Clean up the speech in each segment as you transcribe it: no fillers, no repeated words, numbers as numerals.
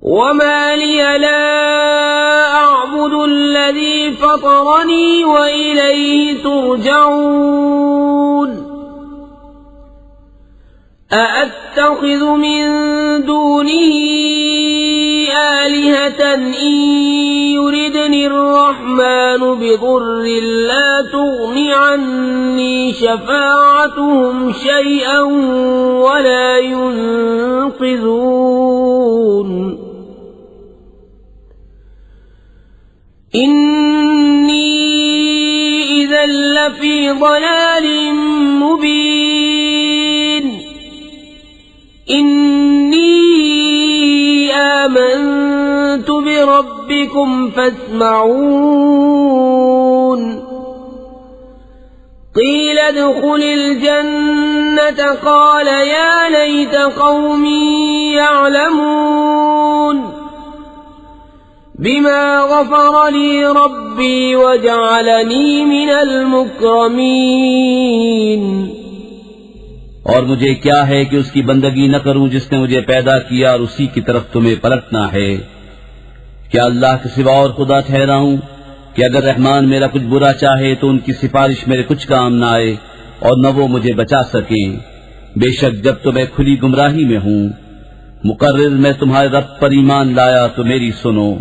वमा लिया ला अअबुदुल्लज़ी फ़तरनी व इलैहि तुरजऊन अअत्तख़िज़ु मिन दूनिही आलिहतन इन युरिदनिर्रहमानु बिदुर्रिन ला तुग़नि अन्नी शफ़ाअतुहुम शयअन वला युनक़िज़ून इन्नी इज़न लफ़ी ضलालिन मुबीन इन्नी आमन्तु बिरब्बिकुम फस्मऊन क़ील उद्ख़ुलिल जन्नत क़ाल या लैत क़ौमी यअलमून बिमा ग़फ़र ली रब्बी वजअलनी मिनल मुक्रमीन। और मुझे क्या है कि उसकी बंदगी न करूं जिसने मुझे पैदा किया और उसी की तरफ तुम्हें पलटना है। क्या अल्लाह के सिवा और खुदा ठहराऊं कि अगर रहमान मेरा कुछ बुरा चाहे तो उनकी सिफारिश मेरे कुछ काम न आए और न वो मुझे बचा सकें। बेशक जब तो मैं खुली गुमराही में हूं, मुकर्रिर मैं तुम्हारे रब पर ईमान लाया तो मेरी सुनो।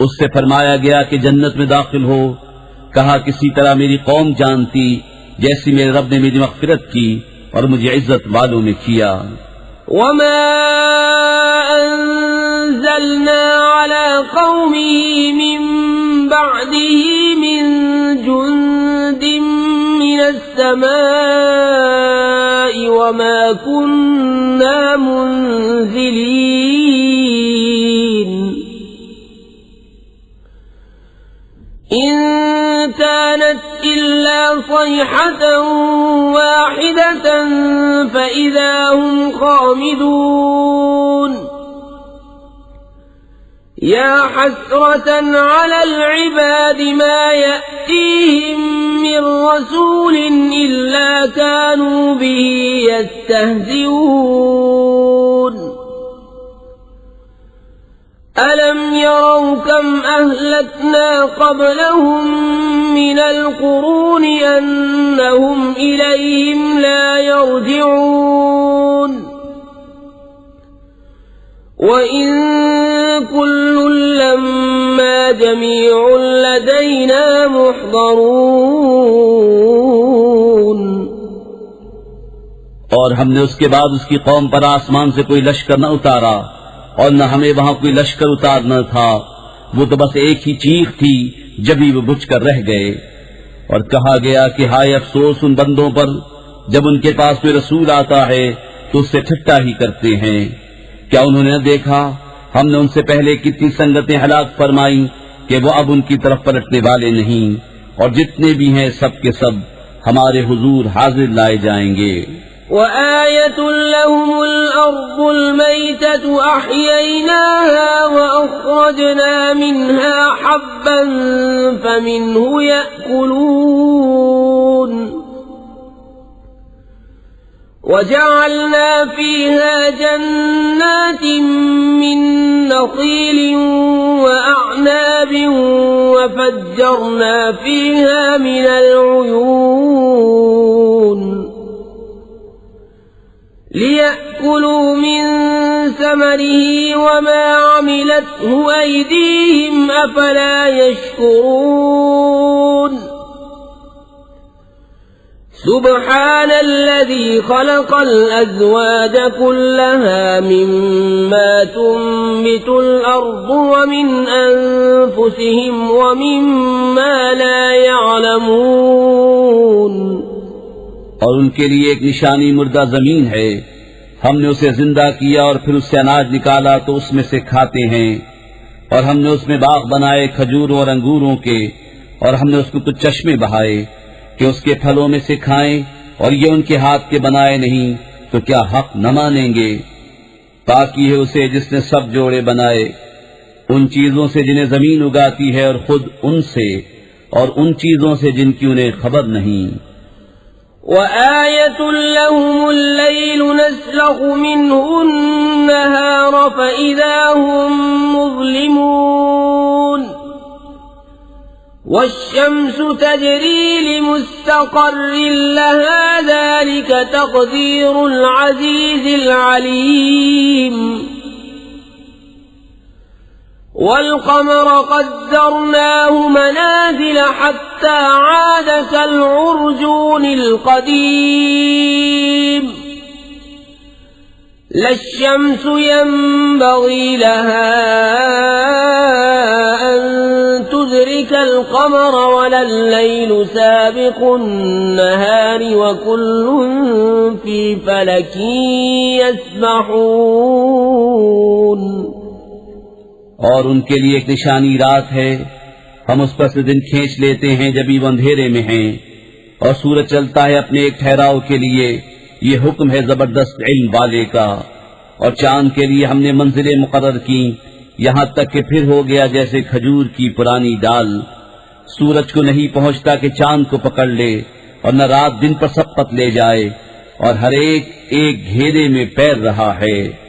उससे फरमाया गया कि जन्नत में दाखिल हो। कहा किसी तरह मेरी कौम जानती जैसी मेरे रब ने मेरी मग़फ़िरत की और मुझे इज्जत वालों में किया। वमा अंज़लना अला क़ौमिही मिन बअदिही मिन जुंदिन मिनस समाई वमा कुन्ना मुंज़िलीन इन कानत इल्ला सयहतन वाहिदतन फ़इज़ा हुम ख़ामिदून या हस्रतन अलल इबादि मा यअतीहिम मिन रसूलिन इल्ला कानू बिही यस्तहज़िऊन अलम यरौ कम अहलकना क़ब्लहुम मिनल क़ुरूनि अन्नहुम इलैहिम ला यरजिऊन व इन कुल्लुन लम्मा जमीउन लदैना मुहज़रून। और हमने उसके बाद उसकी कौम पर आसमान से कोई लश्कर न उतारा और न हमें वहां कोई लश्कर उतारना था। वो तो बस एक ही चीख थी जब ही वो बुझकर रह गए। और कहा गया कि हाय अफसोस उन बंदों पर जब उनके पास कोई रसूल आता है तो उससे ठट्ठा ही करते हैं। क्या उन्होंने न देखा हमने उनसे पहले कितनी संगतें हलाक फरमाई कि वो अब उनकी तरफ पलटने वाले नहीं, और जितने भी हैं सब के सब हमारे हुजूर हाजिर लाए जाएंगे। वआयतुन लहुमुल अर्दुल मैततु अह्यैनाहा वअख़रजना मिन्हा हब्बन फमिन्हु यअकुलून वजअलना फीहा जन्नातिन मिन नख़ीलिन वअअनाबिन वफज्जरना फीहा मिनल उयून लियअकुलू मिन समरिही वमा अमिलतहु अयदीहिम अफला यशकुरून सुब्हानल्लज़ी खलक़ल अज़वाज कुल्लहा मिम्मा तुंबितुल अर्दु व मिन अनफुसिहिम व मिम्मा ला यअलमून। और उनके लिए एक निशानी मुर्दा जमीन है। हमने उसे जिंदा किया और फिर उससे अनाज निकाला तो उसमें से खाते हैं। और हमने उसमें बाग बनाए खजूरों और अंगूरों के, और हमने उसको कुछ चश्मे बहाए कि उसके फलों में से खाएं। और ये उनके हाथ के बनाए नहीं तो क्या हक न मानेंगे। पाकी है उसे जिसने सब जोड़े बनाए, उन चीजों से जिन्हें जमीन उगाती है और खुद उनसे, और उन चीजों से जिनकी उन्हें खबर नहीं। وآية لهم الليل نسلخ منه النهار فإذا هم مظلمون والشمس تجري لمستقر لها ذلك تقدير العزيز العليم والقمر قدرناه منازل حتى عاد كالعرجون القديم لا الشمس ينبغي لها أن تدرك القمر ولا الليل سابق النهار وكل في فلك يسبحون और उनके लिए एक निशानी रात है, हम उस पर से दिन खींच लेते हैं जब वो अंधेरे में हैं, और सूरज चलता है अपने एक ठहराव के लिए। ये हुक्म है जबरदस्त इल्म वाले का। और चांद के लिए हमने मंजिलें मुकर्रर की, यहाँ तक कि फिर हो गया जैसे खजूर की पुरानी डाल। सूरज को नहीं पहुँचता कि चांद को पकड़ ले, और न रात दिन पर सबकत ले जाए, और हर एक एक घेरे में पैर रहा है।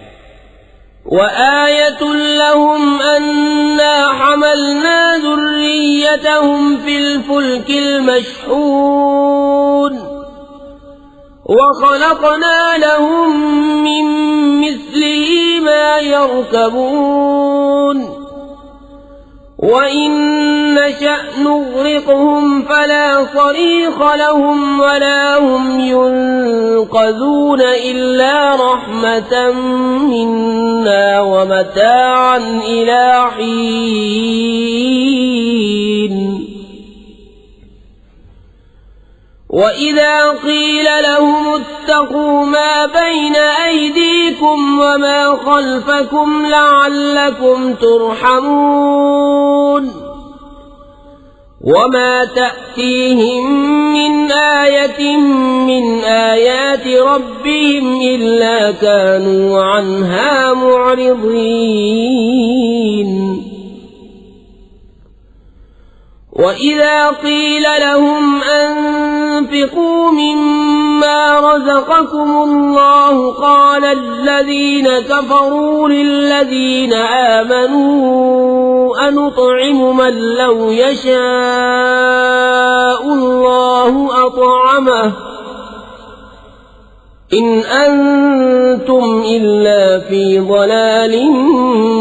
وآية لهم أنا حملنا ذريتهم في الفلك المشحون وخلقنا لهم من مثله ما يركبون وإن نشأ نغرقهم فلا صريخ لهم ولا هم ينقذون إلا رحمة منا ومتاعا إلى حين وإذا قيل لهم اتقوا ما بين أيديكم وما خلفكم لعلكم ترحمون وما تأتيهم من آية من آيات ربهم إلا كانوا عنها معرضين وإذا قيل لهم أنفقوا مما رزقكم الله قال الذين كفروا للذين آمنوا أنطعم من لو يشاء الله أطعمه إن أنتم إلا في ضلال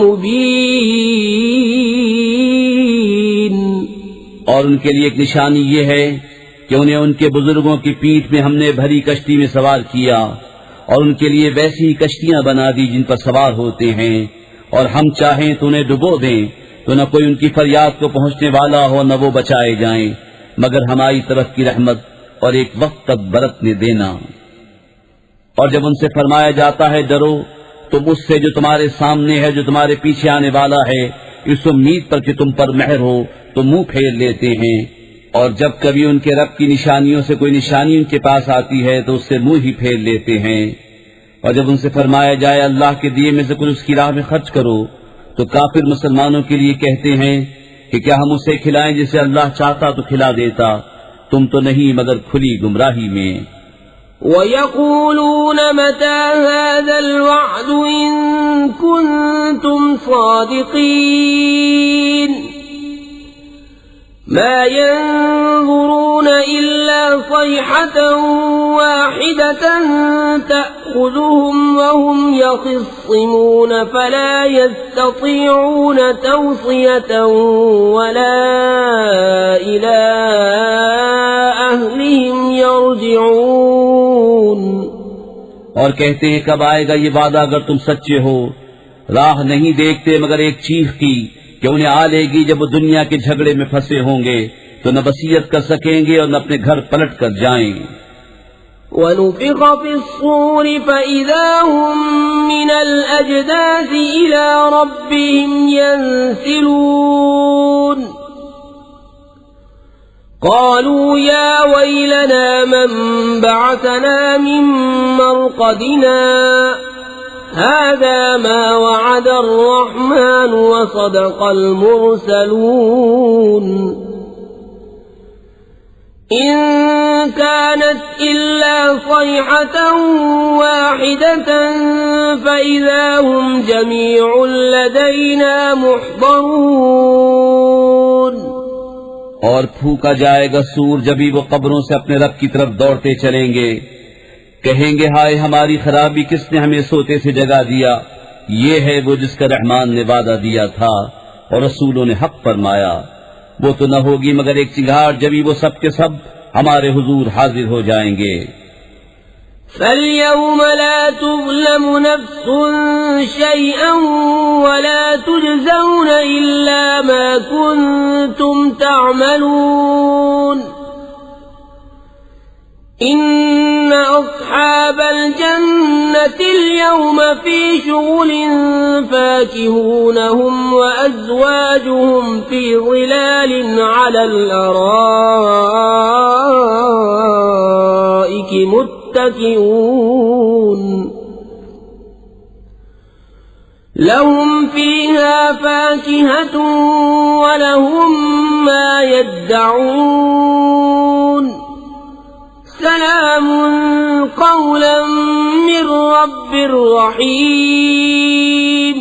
مبين और उनके लिए एक निशानी ये है कि उन्हें उनके बुजुर्गों की पीठ में हमने भरी कश्ती में सवार किया, और उनके लिए वैसी कश्तियां बना दी जिन पर सवार होते हैं, और हम चाहें तो उन्हें डुबो दें तो न कोई उनकी फरियाद को पहुंचने वाला हो न वो बचाए जाएं, मगर हमारी तरफ की रहमत और एक वक्त तक बरतने देना। और जब उनसे फरमाया जाता है डरो, तो उससे जो तुम्हारे सामने है, जो तुम्हारे पीछे आने वाला है, इस उम्मीद पर कि तुम पर मेहर हो, तो मुंह फेर लेते हैं। और जब कभी उनके रब की निशानियों से कोई निशानी उनके पास आती है तो उससे मुंह ही फेर लेते हैं। और जब उनसे फरमाया जाए अल्लाह के दिए में से कुछ उसकी राह में खर्च करो, तो काफिर मुसलमानों के लिए कहते हैं कि क्या हम उसे खिलाएं जिसे अल्लाह चाहता तो खिला देता, तुम तो नहीं मगर खुली गुमराही में। وَيَقُولُونَ مَتَى هَذَا الْوَعْدُ إِن كُنتُمْ صَادِقِينَ ما ينظرون إلا صيحة واحدة تأخذهم وهم يخصمون فلا يستطيعون توصية ولا إلى أهلهم يرجعون और कहते हैं कब आएगा ये वादा अगर तुम सच्चे हो। राह नहीं देखते मगर एक चीख की कि उन्हें आ लेगी जब वो दुनिया के झगड़े में फंसे होंगे, तो न वसीयत कर सकेंगे और न अपने घर पलट कर जाएं। وَنُفِخَ فِي الصُّورِ فَإِذَا هُم مِّنَ الْأَجْدَاثِ إِلَى رَبِّهِمْ يَنسِلُونَ قَالُوا يَا وَيْلَنَا مَن بَعَثَنَا مِن مَّرْقَدِنَا هذا ما وعد الرحمن وصدق المرسلون إن كانت إلا صيحة واحدة فإذا هم جميع لدينا محضرون। और फूका जाएगा सूर जब ही वो कब्रों से अपने रब की तरफ दौड़ते चलेंगे। कहेंगे हाय हमारी खराबी, किसने हमें सोते से जगा दिया। ये है वो जिसका रहमान ने वादा दिया था और रसूलों ने हक फरमाया। वो तो न होगी मगर एक चिंगार जब ही वो सब के सब हमारे हुजूर हाजिर हो जाएंगे। فَالْيَوْمَ لَا تُظْلَمُ نَفْسٌ شَيْئًا وَلَا تُجْزَوْنَ إِلَّا مَا كُنتُمْ تَعْمَلُونَ إِنَّ أَصْحَابَ الْجَنَّةِ الْيَوْمَ فِي شُغُلٍ فَاكِهُونَ هُمْ وَأَزْوَاجُهُمْ فِي ظِلَالٍ عَلَى الْأَرَائِكِ متكئون لهم فيها فاكهة ولهم ما يدعون سلام قولا من رب رحيم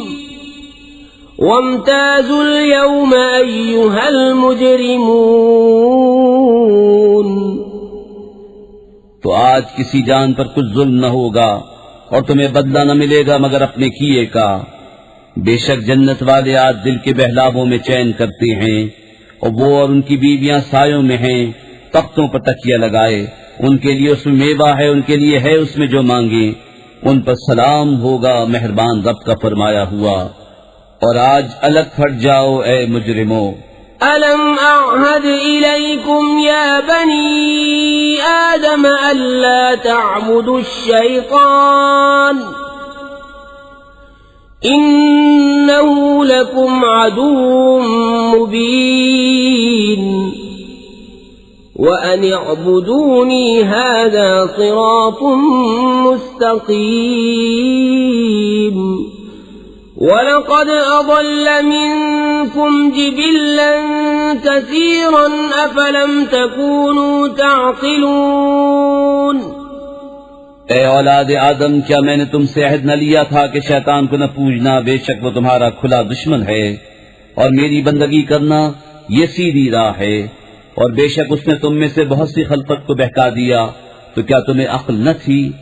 وامتازوا اليوم أيها المجرمون। तो आज किसी जान पर कुछ जुल्म न होगा और तुम्हें बदला न मिलेगा मगर अपने किए का। बेशक जन्नत वाले आज दिल के बहलावों में चैन करते हैं और वो और उनकी बीवियां सायों में हैं, तख्तों पर तकिया लगाए। उनके लिए उसमें मेवा है, उनके लिए है उसमें जो मांगे। उन पर सलाम होगा मेहरबान रब का फरमाया हुआ। और आज अलग फट जाओ ए मुजरिमों। ألم أعهد إليكم يا بني آدم ألا تعبدوا الشيطان إنه لكم عدو مبين وأن اعبدوني هذا صراط مستقيم ولقد أضل منكم جبلا كثيرا أفلم تكونوا تعقلون। ए औलाद आदम, क्या मैंने तुमसे अहद न लिया था कि शैतान को न पूजना, बेशक वो तुम्हारा खुला दुश्मन है, और मेरी बंदगी करना ये सीधी राह है। और बेशक उसने तुम में से बहुत सी खलकत को बहका दिया, तो क्या तुम्हें अक्ल न थी।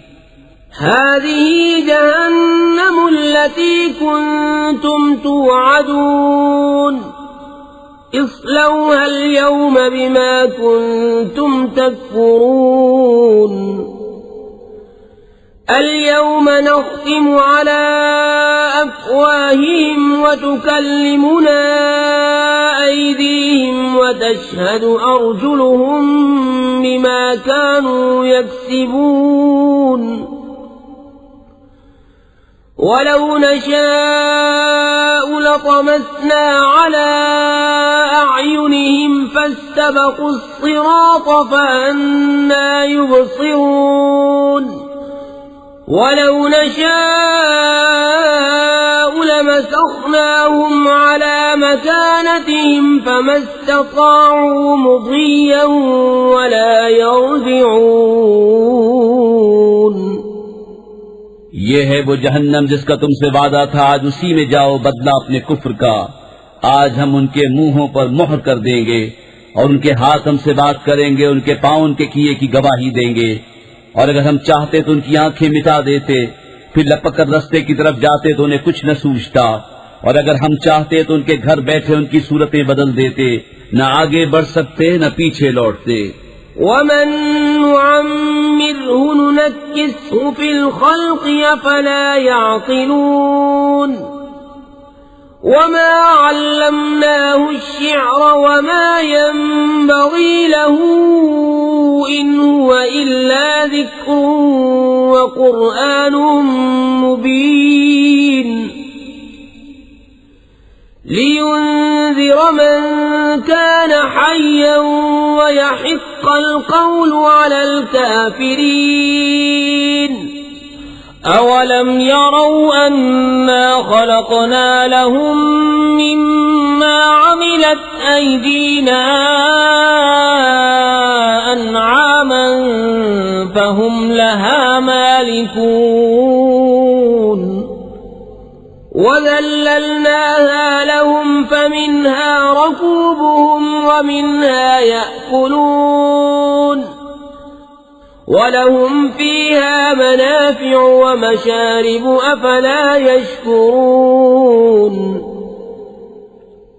هذه جهنم التي كنتم توعدون اصلوها اليوم بما كنتم تكفرون اليوم نختم على أفواههم وتكلمنا أيديهم وتشهد أرجلهم بما كانوا يكسبون ولو نشاء لطمسنا على أعينهم فاستبقوا الصراط فأنى يبصرون ولو نشاء لمسخناهم على مكانتهم فما استطاعوا مضيا ولا يرجعون। ये है वो जहन्नम जिसका तुमसे वादा था, आज उसी में जाओ बदला अपने कुफ्र का। आज हम उनके मुंहों पर मोहर कर देंगे और उनके हाथ हमसे बात करेंगे, उनके पांव उनके किए की गवाही देंगे। और अगर हम चाहते तो उनकी आंखें मिटा देते, फिर लपक कर रास्ते की तरफ जाते तो उन्हें कुछ न सूझता। और अगर हम चाहते तो उनके घर बैठे उनकी सूरतें बदल देते, न आगे बढ़ सकते न पीछे लौटते। ومن نعمره ننكسه في الخلق أفلا يعقلون وما علمناه الشعر وما ينبغي له إن هو إلا ذكر وقرآن مبين لينذر من كان حيا ويحق القول على الكافرين أولم يروا أنا خلقنا لهم مما عملت أيدينا أنعاما وهم لها مالكون وذللناها لهم فمنها ركوبهم ومنها يأكلون ولهم فيها منافع ومشارب أفلا يشكرون।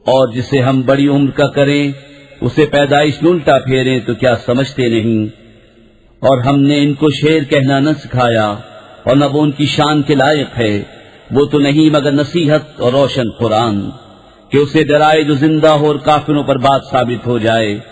और जिसे हम बड़ी उम्र का करें उसे पैदाइश में उल्टा फेरें तो क्या समझते नहीं। और हमने इनको शेर कहना न सिखाया और न वो उनकी शान के लायक है। वो तो नहीं मगर नसीहत और रोशन कुरान कि उसे डराए जो जिंदा हो और काफिरों पर बात साबित हो जाए।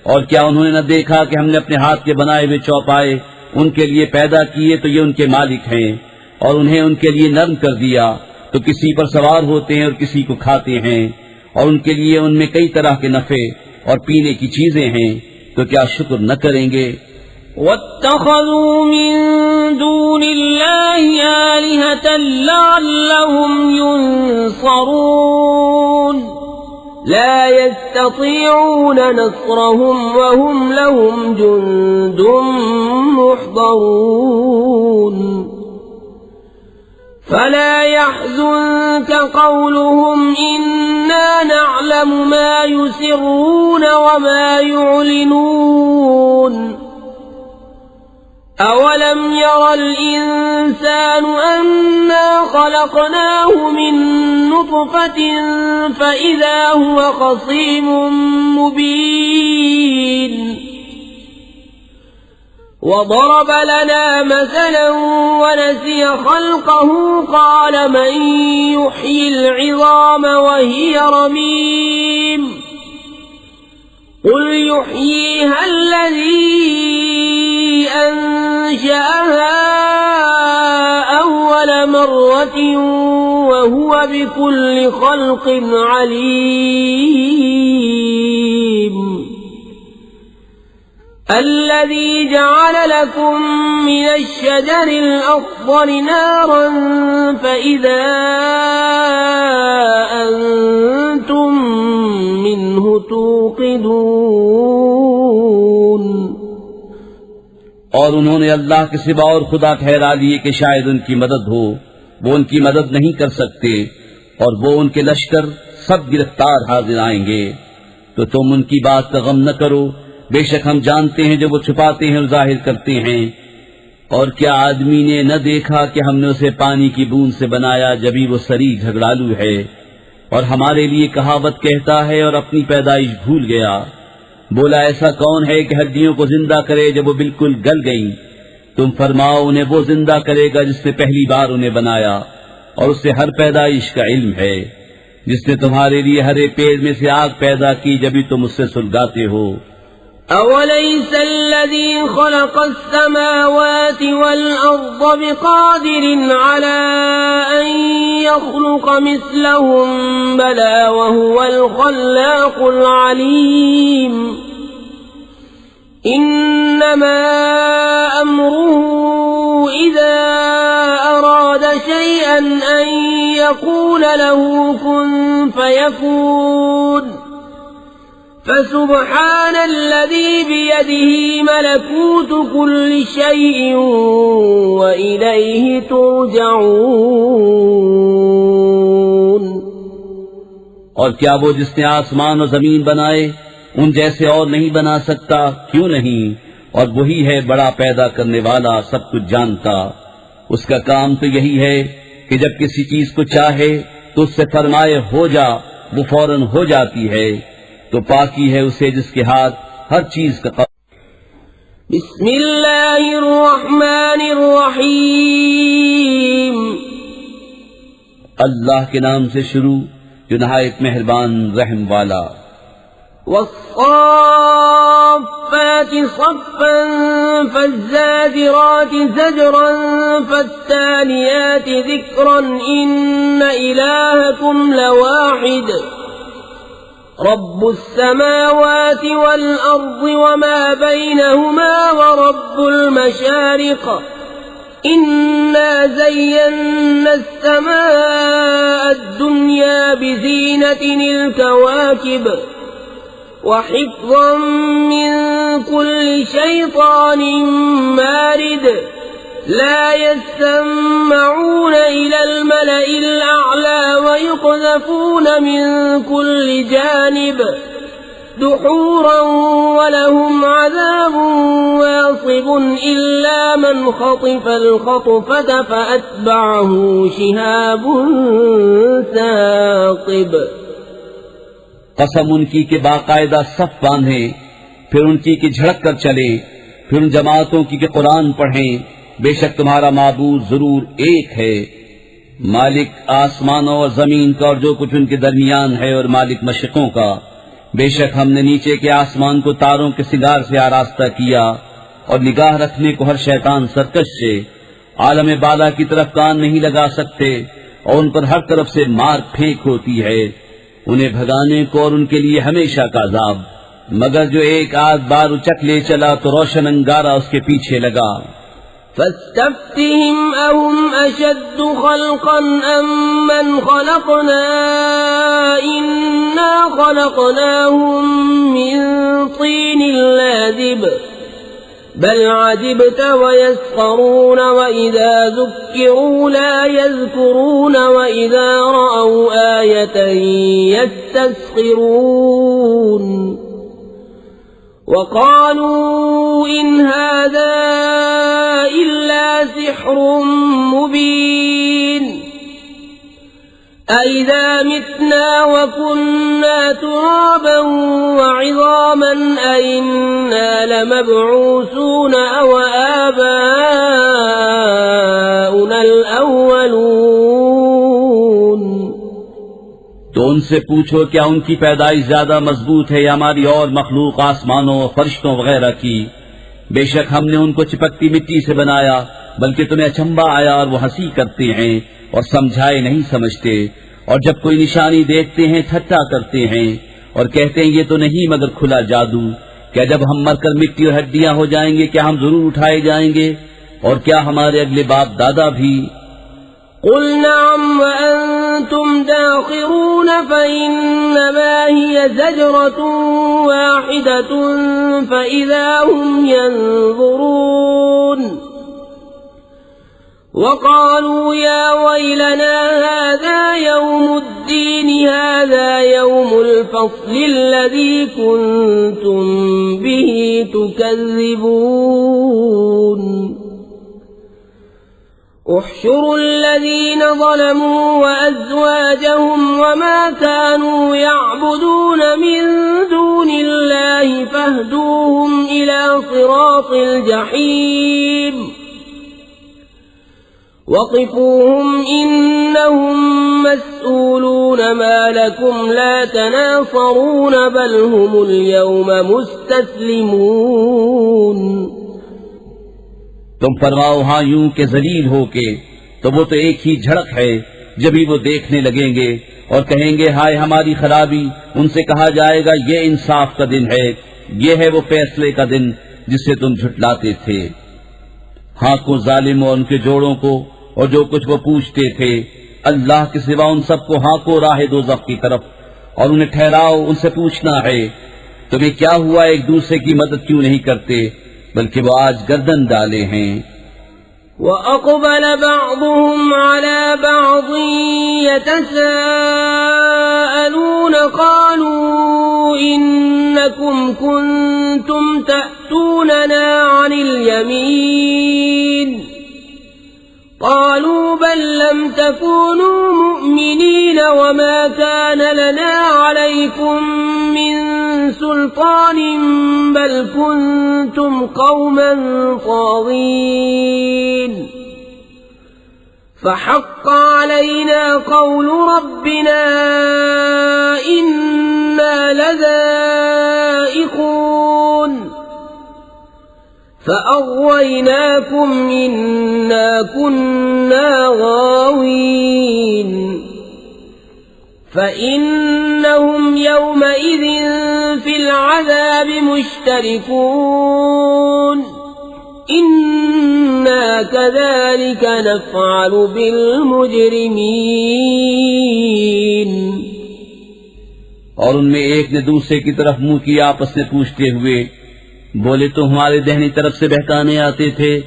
और क्या उन्होंने न देखा कि हमने अपने हाथ के बनाए हुए चौपाए उनके लिए पैदा किए तो ये उनके मालिक हैं और उन्हें उनके लिए नर्म कर दिया तो किसी पर सवार होते हैं और किसी को खाते हैं और उनके लिए उनमें कई तरह के नफे और पीने की चीजें हैं तो क्या शुक्र न करेंगे। वत्तखज़ू मिन दूनिल्लाहि आलिहतन लअल्लहुम युनसरून ला यस्ततीऊन नस्रहुम वहुम लहुम जुन्दुम मुहज़रून फला यहज़ुनक क़ौलुहुम इन्ना नअलमु मा युसिर्रून वमा युअलिनून अवलम यरल इंसानु अन्ना खलक़नाहु मिन नुत्फ़तिन फ़इज़ा हुवा ख़सीमुम मुबीन وضرب لنا مثلا ونسي خلقه قال من يحيي العظام وهي رميم قل يحييها الذي أنشأها أول مرة وهو بكل خلق عليم الذي جعل لكم من الشجر الأخضر نارا فإذا أنتم منه توقدون। और उन्होंने अल्लाह के सिवा और खुदा ठहरा लिए कि शायद उनकी मदद हो, वो उनकी मदद नहीं कर सकते और वो उनके लश्कर सब गिरफ्तार हाजिर आएंगे। तो तुम उनकी बात का गम न करो, बेशक हम जानते हैं जो वो छुपाते हैं और जाहिर करते हैं। और क्या आदमी ने न देखा कि हमने उसे पानी की बूंद से बनाया जबी वो सरी झगड़ालू है और हमारे लिए कहावत कहता है और अपनी पैदाइश भूल गया। बोला ऐसा कौन है कि हड्डियों को जिंदा करे जब वो बिल्कुल गल गईं। तुम फरमाओ उन्हें वो जिंदा करेगा जिसने पहली बार उन्हें बनाया और उससे हर पैदाइश का इल्म है, जिसने तुम्हारे लिए हरे पेड़ में से आग पैदा की जबी तुम उससे सुलगाते हो। أوليس الذي خلق السماوات والأرض بقادر على أن يخلق مثلهم بلى وهو الخلاق العليم إنما أمره إذا أراد شيئا أن يقول له كن فيكون فسبحان الذي بيده ملكوت كل شيء وإليه ترجعون। और क्या वो जिसने आसमान और जमीन बनाए उन जैसे और नहीं बना सकता? क्यों नहीं? और वही है बड़ा पैदा करने वाला, सब कुछ जानता। उसका काम तो यही है कि जब किसी चीज को चाहे तो उससे फरमाए हो जा, वो फौरन हो जाती है। तो पाकी है उसे जिसके हाथ हर चीज का बिस्मिल्लाहिर्रहमानिर्रहीम। अल्लाह के नाम से शुरू जो नहायत मेहरबान रहम वाला। वस्साफ़ाति सफ़्फ़न फ़ज़्ज़ाजिराति ज़जरन फ़त्तालियाति ज़िक्रन इन्न इलाहकुम लवाहिद रब्बुस समावाति वल अर्ज़ि वमा बैनहुमा व रब्बुल मशारिक़ इन्ना ज़य्यन्ना अस्समाअ अद्दुन्या बिज़ीनतिनिल कवाकिब وحفظا من كل شيطان مارد لا يسمعون إلى الملأ الأعلى ويقذفون من كل جانب دحورا ولهم عذاب واصب إلا من خطف الخطفة فأتبعه شهاب ثاقب। कसम उनकी के बाकायदा सफ बांधे, फिर उनकी की झड़क कर चले, फिर उन जमातों की के कुरान पढ़ें। बेशक तुम्हारा माबूद जरूर एक है, मालिक आसमानों और जमीन का और जो कुछ उनके दरमियान है, और मालिक मशरिकों का। बेशक हमने नीचे के आसमान को तारों के सिंगार से आरास्ता किया और निगाह रखने को हर शैतान सरकश से। आलम बाला की तरफ कान नहीं लगा सकते और उन पर हर तरफ से मार फेंक होती है, उन्हें भगाने को और उनके लिए हमेशा का अजाब। मगर जो एक आध बार उचक ले चला तो रोशन अंगारा उसके पीछे लगा। फस्तफ्तिहिम अहुम अशद्दु खल्क़न अम्मन खलक़ना इन्ना खलक़नाहुम मिन तीनिन लाज़िब बल अजिब्त वयस्खरून वइज़ा ज़ुक्किरू ला यज़्कुरून वइज़ा रअव आयतन यस्तस्खिरून वक़ालू इन हाज़ा इल्ला सिह्रुम मुबीन अइज़ा मितना वकुन्ना तुराबन वइज़ामन अइन्ना लमबऊसून अव आबाउना अल-अव्वलून। तो उनसे पूछो क्या उनकी पैदाइश ज्यादा मजबूत है या हमारी और मखलूक आसमानों और फरिश्तों वगैरह की। बेशक हमने उनको चिपकती मिट्टी से बनाया, बल्कि तुम्हें अचंबा आया और वो हंसी करते हैं और समझाए नहीं समझते। और जब कोई निशानी देखते हैं ठट्ठा करते हैं और कहते हैं ये तो नहीं मगर खुला जादू। क्या जब हम मरकर मिट्टी और हड्डियां हो जाएंगे क्या हम जरूर उठाए जाएंगे, और क्या हमारे अगले बाप दादा भी। कुल नअम व अंतुम दाखिरून फइन्नमा हिय ज़जरतुन वाहिदतुन फइज़ा हुम यंज़ुरून वक़ालू या वैलना हाज़ा यौमुद्दीन हाज़ा यौमुल फ़स्ल अल्लज़ी कुन्तुम बिही तुकज़्ज़िबून। احشروا الذين ظلموا وأزواجهم وما كانوا يعبدون من دون الله فاهدوهم إلى صراط الجحيم وقفوهم إنهم مسؤولون ما لكم لا تناصرون بل هم اليوم مستسلمون। तुम फरमाओ हाँ यूं के जलील हो के, तो वो तो एक ही झड़क है। जब ही वो देखने लगेंगे और कहेंगे हाय हमारी खराबी, उनसे कहा जाएगा ये इंसाफ का दिन है, ये है वो फैसले का दिन जिससे तुम झुटलाते थे। हाँ को जालिम और उनके जोड़ों को और जो कुछ वो पूछते थे, अल्लाह के सिवा उन सबको हाँ को राह दोज़ख की तरफ, और उन्हें ठहराओ उनसे पूछना है तुम्हें क्या हुआ, एक दूसरे की मदद क्यों नहीं करते, बल्कि वो आज गर्दन डाले हैं। वअक़बल बअज़ुहुम अला बअज़ यतसाअलून क़ालू इन्नकुम कुन्तुम तअतूनना अनिल यमीन क़ालू बल लम तकूनू मुअमिनीन वमा कान लना अलैकुम मिन सुल्तान बल कुन्तुम क़ौमन ताग़ीन फ़हक़्क़ अलैना क़ौलु रब्बिना इन्ना लज़ाइक़ून फ़अग़वयनाकुम इन्ना कुन्ना गावीन فإنهم يومئذ في العذاب مشتركون إنا كذلك نفعل بالمجرمين। और उनमें एक ने दूसरे की तरफ मुंह किया आपस में पूछते हुए, बोले तो हमारे दाहिनी तरफ से बहकाने आते थे,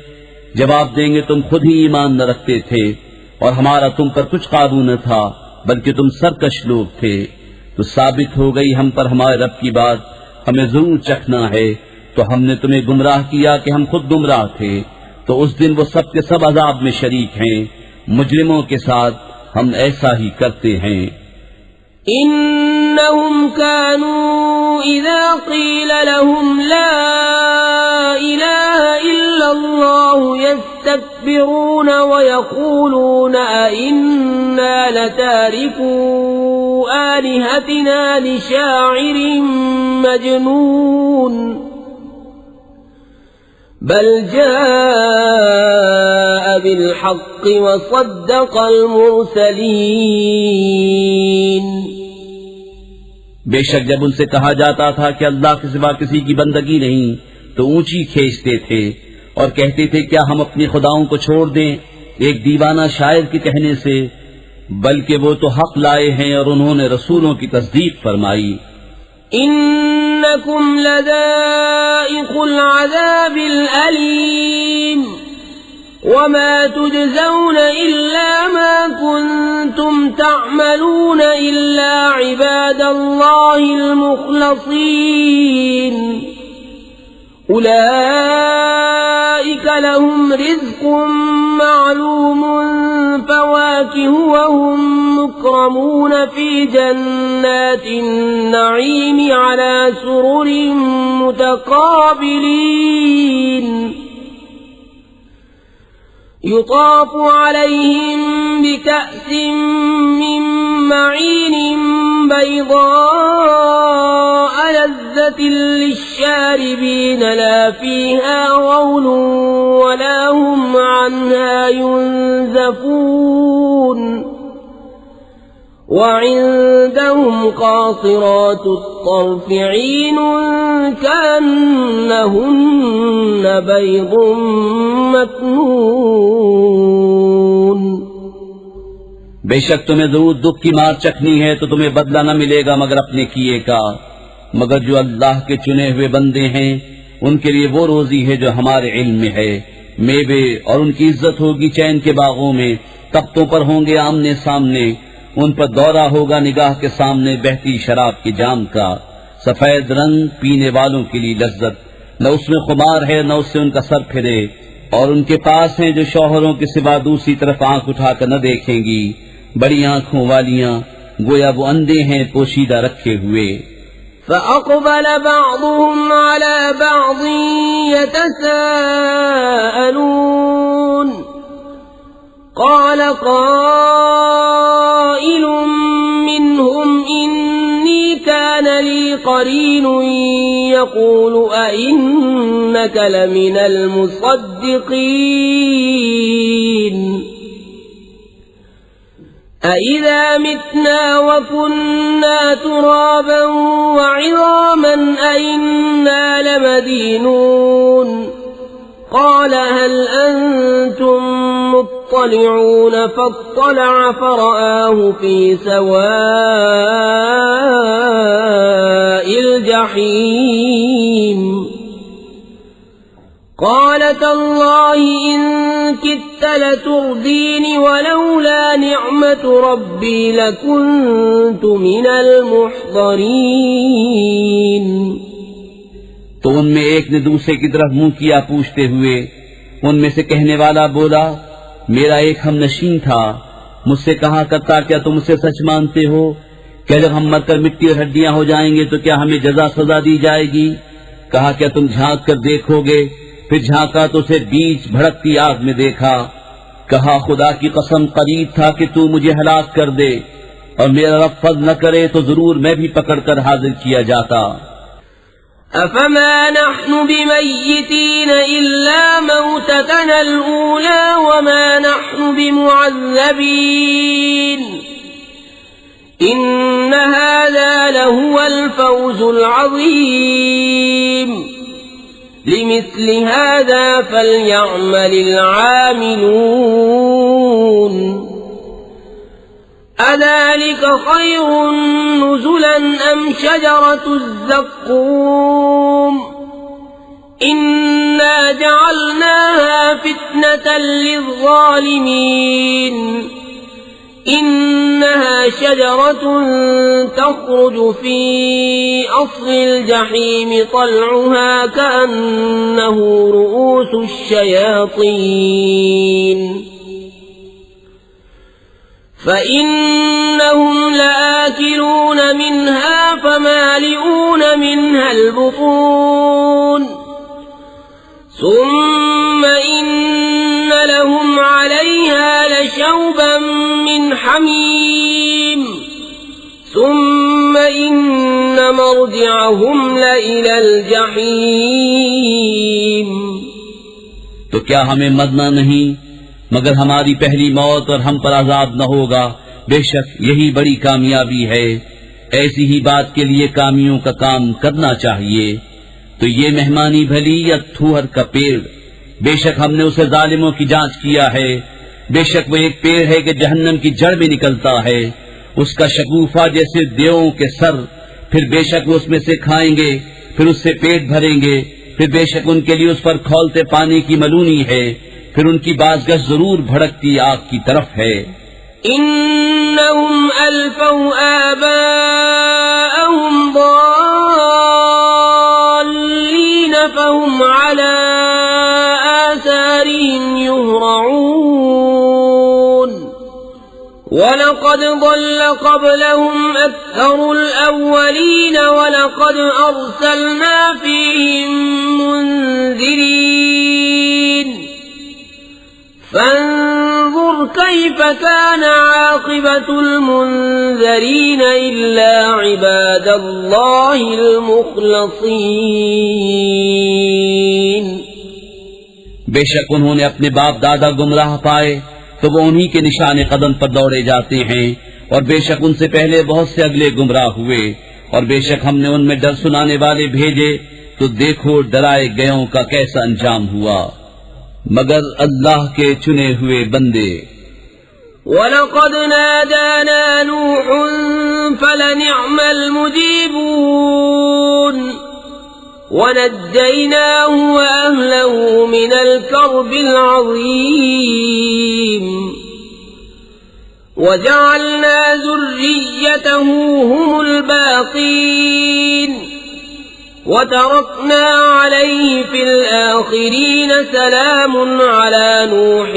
जवाब देंगे तुम खुद ही ईमान न रखते थे और हमारा तुम पर कुछ काबू न था, बल्कि तुम सरकश लोग थे। तो साबित हो गई हम पर हमारे रब की बात, हमें जरूर चखना है। तो हमने तुम्हें गुमराह किया कि हम खुद गुमराह थे। तो उस दिन वो सब के सब अजाब में शरीक हैं। मुजरिमों के साथ हम ऐसा ही करते हैं। इन्नहुम कानू इज़ा क़ील लहुम ला इलाहा इल्लल्लाहु यस्तकबिरून व यक़ूलून अइन्ना लतारिकू आलिहतिना लिशाइरिन मजनून बल जाअ बिलहक़्क़ व सद्दक़ल मुरसलीन। बेशक जब उनसे कहा जाता था कि अल्लाह के सिवा किसी की बंदगी नहीं, तो ऊंची खींचते थे और कहते थे क्या हम अपने खुदाओं को छोड़ दें एक दीवाना शायर के कहने से, बल्कि वो तो हक लाए हैं और उन्होंने रसूलों की तस्दीक फरमाई। इन्नकुम लज़ाइक़ुल अज़ाबिल अलीम वमा तुजज़ौन इल्ला मा कुन्तुम तअमलून इल्ला इबादल्लाहिल मुख़लसीन उलाइक लहुम रिज़्क़ुम मालूमुन फवाकिहु व हुम मुक्रमून फी जन्नातिन नईम अला सुरुरिन मुतक़ाबिलीन युताफ़ु अलैहिम बिकअसिन मिन मईन बैज़ाअ लज़्ज़तिन लिश्शारिबीन ला फ़ीहा ग़ौलुन वला हुम अन्हा युनज़फ़ून वइंदहुम क़ासिरातु त्तर्फ़ ईन कअन्नहुन्न बैज़ुम मकनून। बेशक तुम्हें जरूर दुख की मार चखनी है, तो तुम्हें बदला न मिलेगा मगर अपने किए का। मगर जो अल्लाह के चुने हुए बंदे हैं उनके लिए वो रोजी है जो हमारे इल्म में है, मेवे और उनकी इज्जत होगी चैन के बागों में, तख्तों पर होंगे आमने सामने, उन पर दौरा होगा निगाह के सामने बहती शराब की जाम का, सफेद रंग पीने वालों के लिए लज्जत, न उसमें खुमार है न उससे उनका सर फिरे। और उनके पास हैं जो शौहरों के सिवा दूसरी तरफ आंख उठाकर न देखेंगी, बड़ी आंखों वालियां, गोया वो अंधे हैं पोशीदा रखे हुए। فأقبل بعضهم على بعض يتساءلون قال قائل منهم إني كان لي قرين يقول أئنك لمن المصدقين أإذا متنا وكنا ترابا وعظاما أئنا لمدينون قال هل أنتم مطلعون فاطلع فرآه في سواء الجحيم قال تالله إن كدت لتردين ولولا نعمة ربي لكنت من المحضرين। तो उनमें एक ने दूसरे की तरफ मुंह किया पूछते हुए, उनमें से कहने वाला बोला, मेरा एक हमनशीन था, मुझसे कहा करता क्या तुम उसे सच मानते हो? क्या जब हम मरकर मिट्टी और हड्डियां हो जाएंगे तो क्या हमें जजा सजा दी जाएगी? कहा क्या तुम झांक कर देखोगे? फिर झांका तो उसे बीच भड़कती आग में देखा। कहा खुदा की कसम करीब था कि तू मुझे हलाक कर दे और मेरा रब फज़्ल न करे तो जरूर मैं भी पकड़कर हाजिर किया जाता। अफमा नहनु बिमय्यतीन इल्ला मौततना अल-ऊला वमा नहनु बिमुअज़्ज़बीन इन्न हाज़ा लहुवल फ़ौज़ुल अज़ीम लिमिस्ल हाज़ा फलयअमलिल आमिलून। أذلك خير نزلا أم شجرة الزقوم إنا جعلناها فتنة للظالمين إنها شجرة تخرج في أصل الجحيم طلعها كأنه رؤوس الشياطين فإنهم لآكلون منها فمالئون منها البطون ثم إن لهم عليها لشوبا من حميم ثم إن مرجعهم لإلى الجحيم तो क्या हमें मरना नहीं मगर हमारी पहली मौत और हम पर आजाब न होगा। बेशक यही बड़ी कामयाबी है। ऐसी ही बात के लिए कामियों का काम करना चाहिए। तो ये मेहमानी भली या थूहर का पेड़, बेशक हमने उसे जालिमों की जांच किया है। बेशक वो एक पेड़ है कि जहन्नम की जड़ में निकलता है, उसका शगुफा जैसे देवों के सर। फिर बेशक वो उसमें से खाएंगे, फिर उससे पेट भरेंगे। फिर बेशक उनके लिए उस पर खौलते पानी की मलूनी है। फिर उनकी बाज़गश जरूर भड़कती आग की तरफ है। इन्नहुम अल्फौ आबाअहुम ضالين فهم على آثارهم يهرعون ولقد ضل قبلهم أكثر الأولين ولقد أرسلنا فيهم منذرين فانظر كيف كان عاقبة المنذرين إلا عباد الله المخلصين। बेशक उन्होंने अपने बाप दादा गुमराह पाए तो वो उन्हीं के निशाने कदम पर दौड़े जाते हैं, और बेशक उनसे पहले बहुत से अगले गुमराह हुए। और बेशक हमने उनमें डर सुनाने वाले भेजे तो देखो डराए गयों का कैसा अंजाम हुआ। मगर अल्लाह के चुने हुए बंदे। वलक़द नादाना नूह फलनिअमल मुजीबून वनज्जयनाहु वअहलहु मिनल कर्बिल अज़ीम वजअलना ज़ुर्रिय्यतहु हुमुल बाक़ीन وتركنا عليه في الآخرين سلام على نوح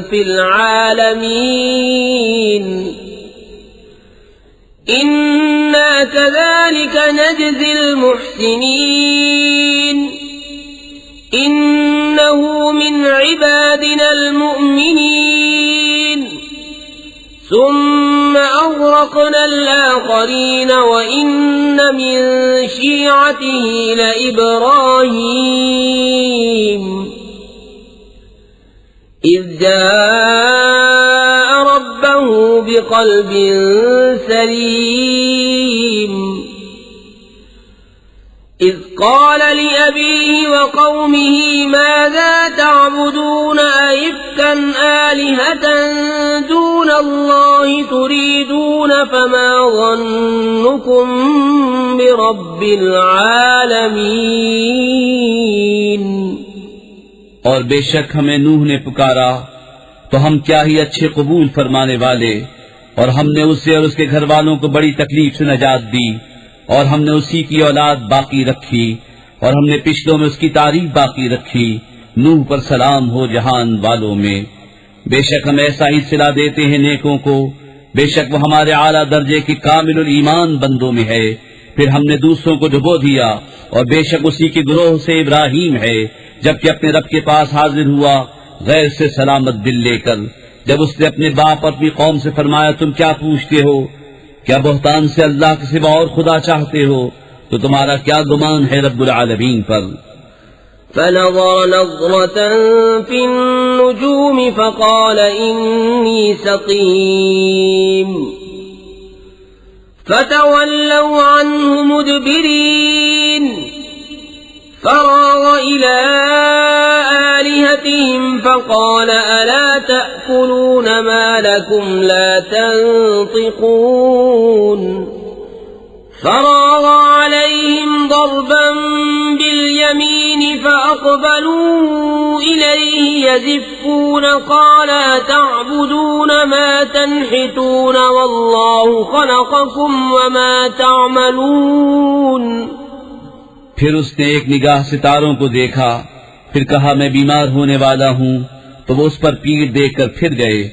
في العالمين إنا كذلك نجزي المحسنين إنه من عبادنا المؤمنين ثم أغرقنا الآخرين وإن من شيعته لإبراهيم إذ جاء ربه بقلب سليم إذ قال لأبيه وقومه ماذا تعبدون أئفكا آلهة دون الله تريدون فما ظنكم برب العالمين। और बेशक हमें नूह ने पुकारा तो हम क्या ही अच्छे कबूल फरमाने वाले, और हमने उसे और उसके घर वालों को बड़ी तकलीफ से नजात दी, और हमने उसी की औलाद बाकी रखी, और हमने पिछलों में उसकी तारीफ बाकी रखी। नूह पर सलाम हो जहान वालों में। बेशक हम ऐसा ही सिला देते हैं नेकों को। बेशक वो हमारे आला दर्जे के कामिलुल ईमान बंदों में है। फिर हमने दूसरों को डुबो दिया, और बेशक उसी के ग्रोह से इब्राहीम है, जबकि अपने रब के पास हाजिर हुआ गैर से सलामत दिल लेकर। जब उसने अपने बाप और अपनी कौम से फरमाया तुम क्या पूछते हो, क्या बहुतान से अल्लाह के सिवा और खुदा चाहते हो, तो तुम्हारा क्या गुमान है रब्बुल आलमीन पर। فنظر نظرة في النجوم فقال إني سقيم فتولوا عنه مدبرين فراغ إلى آلهتهم آلهتهم فقال ألا تأكلون ما لكم لا تنطقون فراغ عليهم ضربا باليمين فأقبلوا إليه يزفون قال أتعبدون ما تنحتون والله خلقكم وما تعملون फिर उसने एक निगाह सितारों को देखा, फिर कहा मैं बीमार होने वाला हूँ, तो वो उस पर पीठ देखकर फिर गए।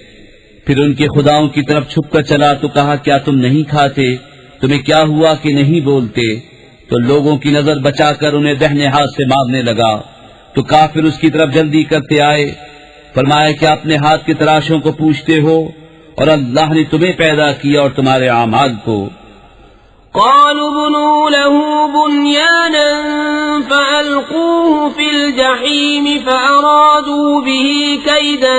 फिर उनके खुदाओं की तरफ छुपकर चला तो कहा क्या तुम नहीं खाते, तुम्हें क्या हुआ कि नहीं बोलते? तो लोगों की नजर बचाकर उन्हें दाहिने हाथ से मारने लगा। तो काफिर उसकी तरफ जल्दी करते आए, फरमाया क्या अपने हाथ की तराशों को पूछते हो और अल्लाह ने तुम्हें पैदा किया और तुम्हारे आमाल को। قالوا ابنوا له بنيانا فألقوه في الجحيم فأرادوا به كيدا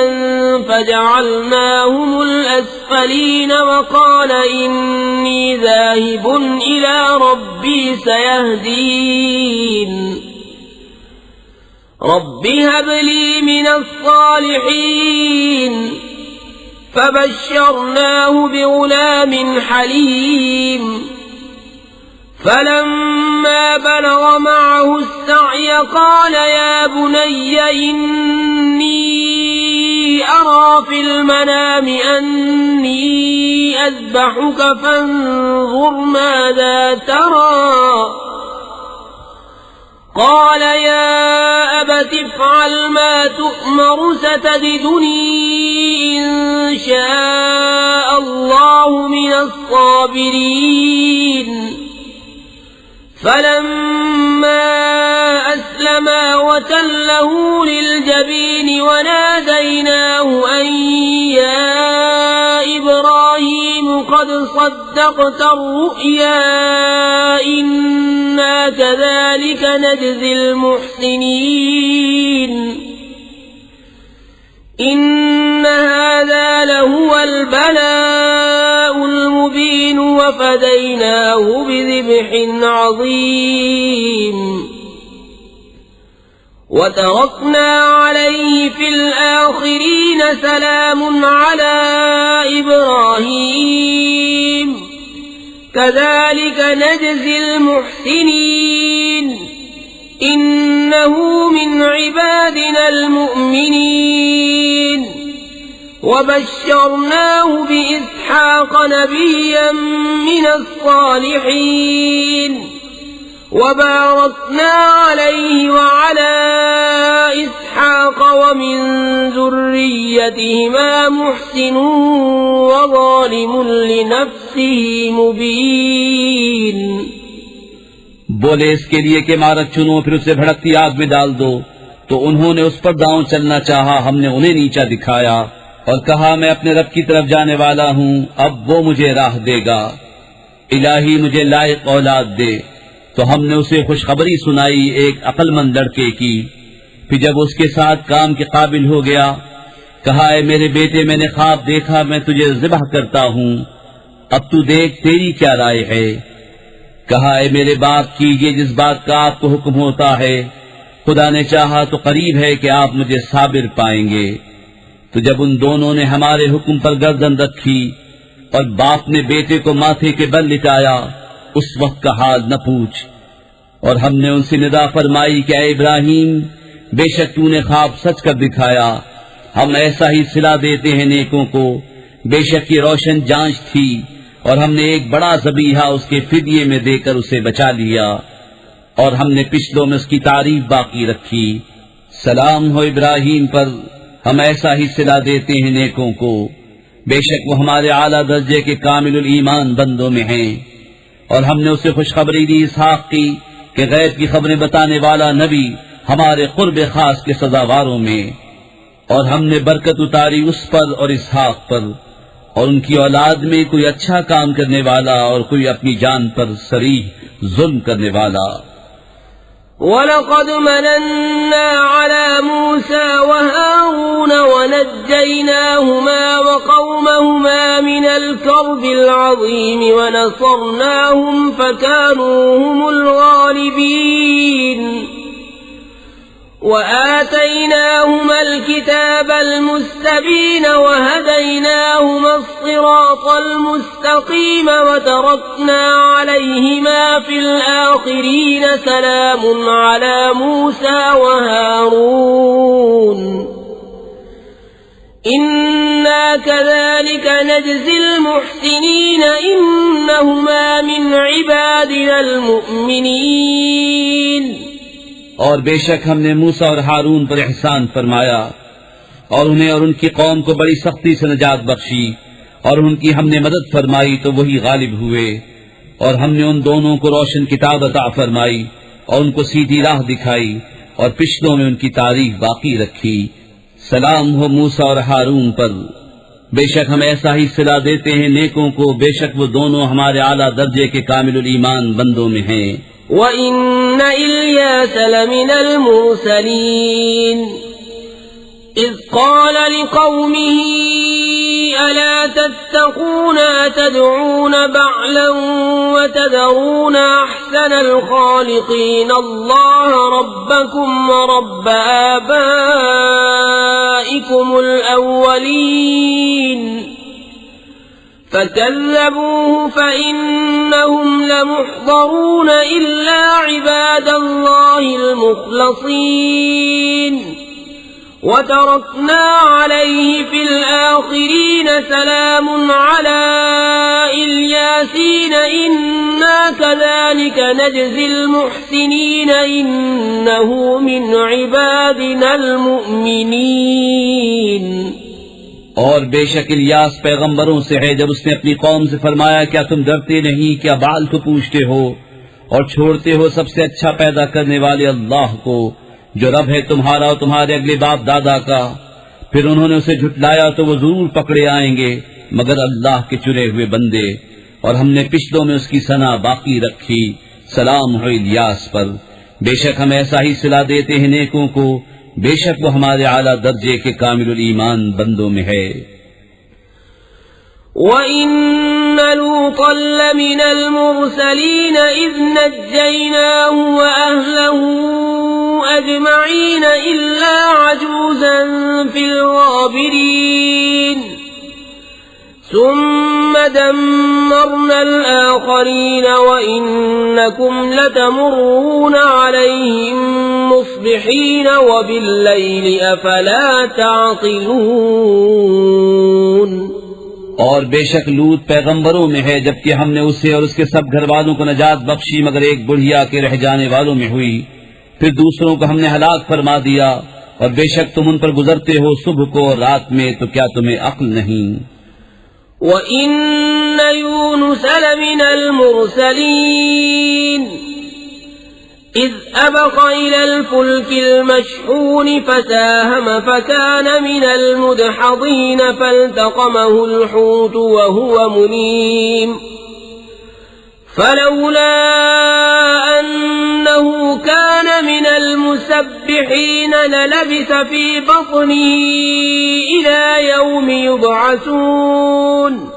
فجعلناهم الأسفلين وقال إني ذاهب إلى ربي سيهدين رب هب لي من الصالحين فبشرناه بغلام حليم فلما بلغ معه السعي قال يا بني إني أرى في المنام أني أذبحك فانظر ماذا ترى قال يا أبت افعل ما تؤمر ستجدني إن شاء الله من الصابرين فلما أسلما وتله للجبين وناديناه أن يا إبراهيم قد صدقت الرؤيا إنا كذلك نجزي المحسنين إن هذا لهو البلاء المبين وفديناه بذبح عظيم وتركنا عليه في الآخرين سلام على إبراهيم كذلك نجزي المحسنين إنه من عبادنا المؤمنين وبشرناه بإسحاق نبيا من الصالحين وباركنا عليه وعلى إسحاق ومن ذريتهما محسن وظالم لنفسه مبين बोले इसके लिए कि मारक चुनो फिर उसे भड़कती आग में डाल दो। तो उन्होंने उस पर दांव चलना चाहा, हमने उन्हें नीचा दिखाया और कहा मैं अपने रब की तरफ जाने वाला हूँ, अब वो मुझे राह देगा। इलाही मुझे लायक औलाद दे। तो हमने उसे खुशखबरी सुनाई एक अक्लमंद लड़के की। फिर जब उसके साथ काम के काबिल हो गया, कहा है मेरे बेटे मैंने ख्वाब देखा, मैं तुझे ज़िबह करता हूँ, अब तू देख तेरी क्या राय है। कहा है मेरे बाप कीजिए जिस बात का आपको हुक्म होता है, खुदा ने चाहा तो करीब है कि आप मुझे साबिर पाएंगे। तो जब उन दोनों ने हमारे हुक्म पर गर्दन रखी और बाप ने बेटे को माथे के बल लिटाया, उस वक्त का हाल न पूछ। और हमने उनसे निदा फरमाई कि ऐ इब्राहिम बेशक तूने ख्वाब सच कर दिखाया, हम ऐसा ही सिला देते हैं नेकों को। बेशक ये रोशन जांच थी और हमने एक बड़ा ज़बीहा उसके फिदिये में देकर उसे बचा लिया और हमने पिछलों में उसकी तारीफ बाकी रखी। सलाम हो इब्राहिम पर, हम ऐसा ही सिला देते हैं नेकों को। बेशक वो हमारे आला दर्जे के कामिलुल ईमान बंदों में हैं। और हमने उसे खुशखबरी दी इसहाक की कि गैब की खबरें बताने वाला नबी हमारे कुर्ब खास के सजावारों में। और हमने बरकत उतारी उस पर और इसहाक पर और उनकी औलाद में कोई अच्छा काम करने वाला और कोई अपनी जान पर सरीह जुल्म करने वाला। वलक़द मनन्ना अला मूसा व हारून वनज्जयनाहुमा व क़ौमहुमा मिनल कर्बिल अज़ीम व नसरनाहुम फकानू हुमुल गालिबीन व आतैनाहुमा السبيل وهديناهما الصراط المستقيم وتركنا عليهما في الآخرين سلام على موسى وهارون إنا كذلك نجزي المحسنين إنهما من عبادنا المؤمنين और बेशक हमने मूसा और हारून पर एहसान फरमाया और उन्हें और उनकी कौम को बड़ी सख्ती से निजात बख्शी और उनकी हमने मदद फरमाई तो वही गालिब हुए और हमने उन दोनों को रोशन किताब अता फरमाई और उनको सीधी राह दिखाई और पिछलों में उनकी तारीफ बाकी रखी। सलाम हो मूसा और हारून पर। बेशक हम ऐसा ही सिला देते हैं नेकों को, बेशक वो दोनों हमारे आला दर्जे के कामिलुल ईमान बंदों में हैं। وَإِنَّ إِلْيَاسَ لَمِنَ الْمُرْسَلِينَ إِذْ قَالَ لِقَوْمِهِ أَلَا تَتَّقُونَ أَتَدْعُونَ بَعْلًا وَتَذَرُونَ أَحْسَنَ الْخَالِقِينَ اللَّهَ رَبَّكُمْ وَرَبَّ آبَائِكُمُ الْأَوَّلِينَ فكذبوه فإنهم لمحضرون إلا عباد الله المخلصين وتركنا عليه في الآخرين سلام على الياسين إنا كذلك نجزي المحسنين إنه من عبادنا المؤمنين और बेशक इलियास पैगंबरों से है जब उसने अपनी कौम से फरमाया क्या तुम डरते नहीं, क्या बाल को पूछते हो और छोड़ते हो सबसे अच्छा पैदा करने वाले अल्लाह को जो रब है तुम्हारा और तुम्हारे अगले बाप दादा का। फिर उन्होंने उसे झुटलाया तो वो जरूर पकड़े आएंगे मगर अल्लाह के चुने हुए बंदे, और हमने पिछलों में उसकी सना बाकी रखी। सलाम हो इलियास पर। बेशक हम ऐसा ही सिला देते हैं नेकों को, बेशक वो हमारे आला दर्जे के कामिलुल ईमान बंदों में है। وَإِنَّ لُوطًا لَّمِنَ الْمُرْسَلِينَ إِذْ نَجَّيْنَاهُ وَأَهْلَهُ أَجْمَعِينَ إِلَّا عَجُوزًا فِي الْغَابِرِينَ ثُمَّ دَمَّرْنَا الْآخَرِينَ وَإِنَّكُمْ لَتَمُرُّونَ عَلَيْهِمْ مُصْبِحِينَ وَبِاللَّيْلِ أَفَلَا تَعْقِلُونَ और बेशक लूत पैगंबरों में है जबकि हमने उसे और उसके सब घर वालों को नजात बख्शी मगर एक बुढ़िया के रह जाने वालों में हुई। फिर दूसरों को हमने हलाक फरमा दिया और बेशक तुम उन पर गुजरते हो सुबह को और रात में, तो क्या तुम्हें अक्ल नहीं। وَإِنَّ يُونُسَ لَمِنَ الْمُرْسَلِينَ إِذْ أَبَقَ إِلَى الْفُلْكِ الْمَشْحُونِ فَسَاهَمَ فَكَانَ مِنَ الْمُدْحَضِينَ فَالْتَقَمَهُ الْحُوتُ وَهُوَ مُلِيمٌ فَلَوْلَا أَنَّهُ كَانَ مِنَ الْمُسَبِّحِينَ لَلَبِثَ فِي بَطْنِهِ إِلَى يَوْمِ يُبْعَثُونَ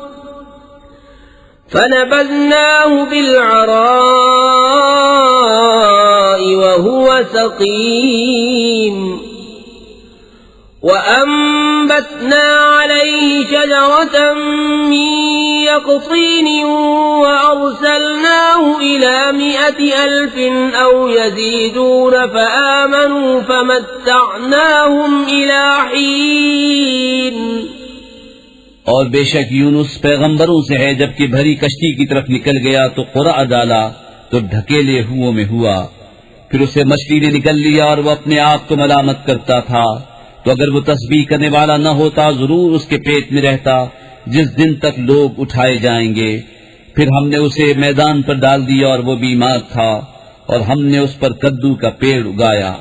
فَنَبَذْنَاهُ بِالْعَرَاءِ وَهُوَ سَقِيمٌ وَأَنبَتْنَا عَلَيْهِ شَجَرَةً مِّن يَقْطِينٍ وَأَرْسَلْنَاهُ إِلَى 100,000 أَوْ يَزِيدُونَ فَآمَنُوا فَمَتَّعْنَاهُمْ إِلَى حِينٍ और बेशक यूनुस पैगंबरों से है जबकि भरी कश्ती की तरफ निकल गया तो कुरा डाला तो ढकेले हुओं में हुआ। फिर उसे मछली ने निकल लिया और वो अपने आप को मलामत करता था। तो अगर वो तस्बीह करने वाला न होता जरूर उसके पेट में रहता जिस दिन तक लोग उठाए जाएंगे। फिर हमने उसे मैदान पर डाल दिया और वो बीमार था और हमने उस पर कद्दू का पेड़ उगाया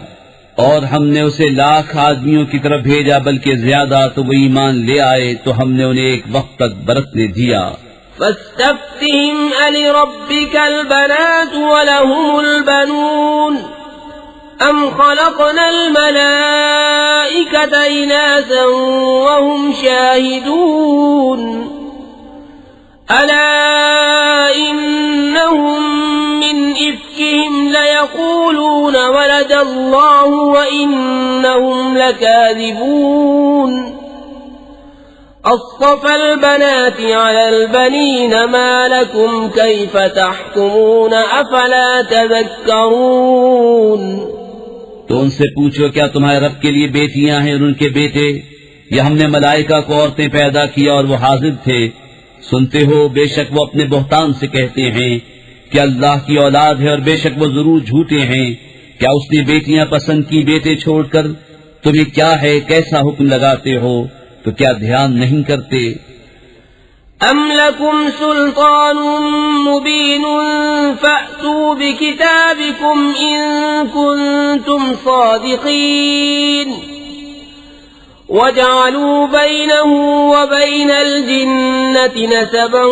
और हमने उसे 1,00,000 आदमियों की तरफ भेजा बल्कि ज्यादा, तो वो ईमान ले आए तो हमने उन्हें एक वक्त तक बरतने दिया। فاستفتهم ألربك البنات ولهم البنون أم خلقنا الملائكة إناثا وهم شاهدون ألا إنهم من إفكهم ليقولون ولد الله وإنهم لكاذبون أصطفى البنات على البنين ما لكم كيف تحكمون أفلا تذكرون। तो उनसे पूछो क्या तुम्हारे रब के लिए बेटियां हैं और उनके बेटे, या हमने मलाइका को औरतें पैदा किया और वो हाजिर थे। सुनते हो बेशक वो अपने बोहतान से कहते हैं कि अल्लाह की औलाद है और बेशक वो जरूर झूठे हैं। क्या उसने बेटियां पसंद की बेटे छोड़कर? तुम्हें क्या है, कैसा हुक्म लगाते हो? तो क्या ध्यान नहीं करते? अम लकुम सुल्तानुम मुबीनुन फअतू बिकिताबिकुम इन कुंतुम सादिकीन वजअलू बैनहु व बैनल जिन्नति नसबन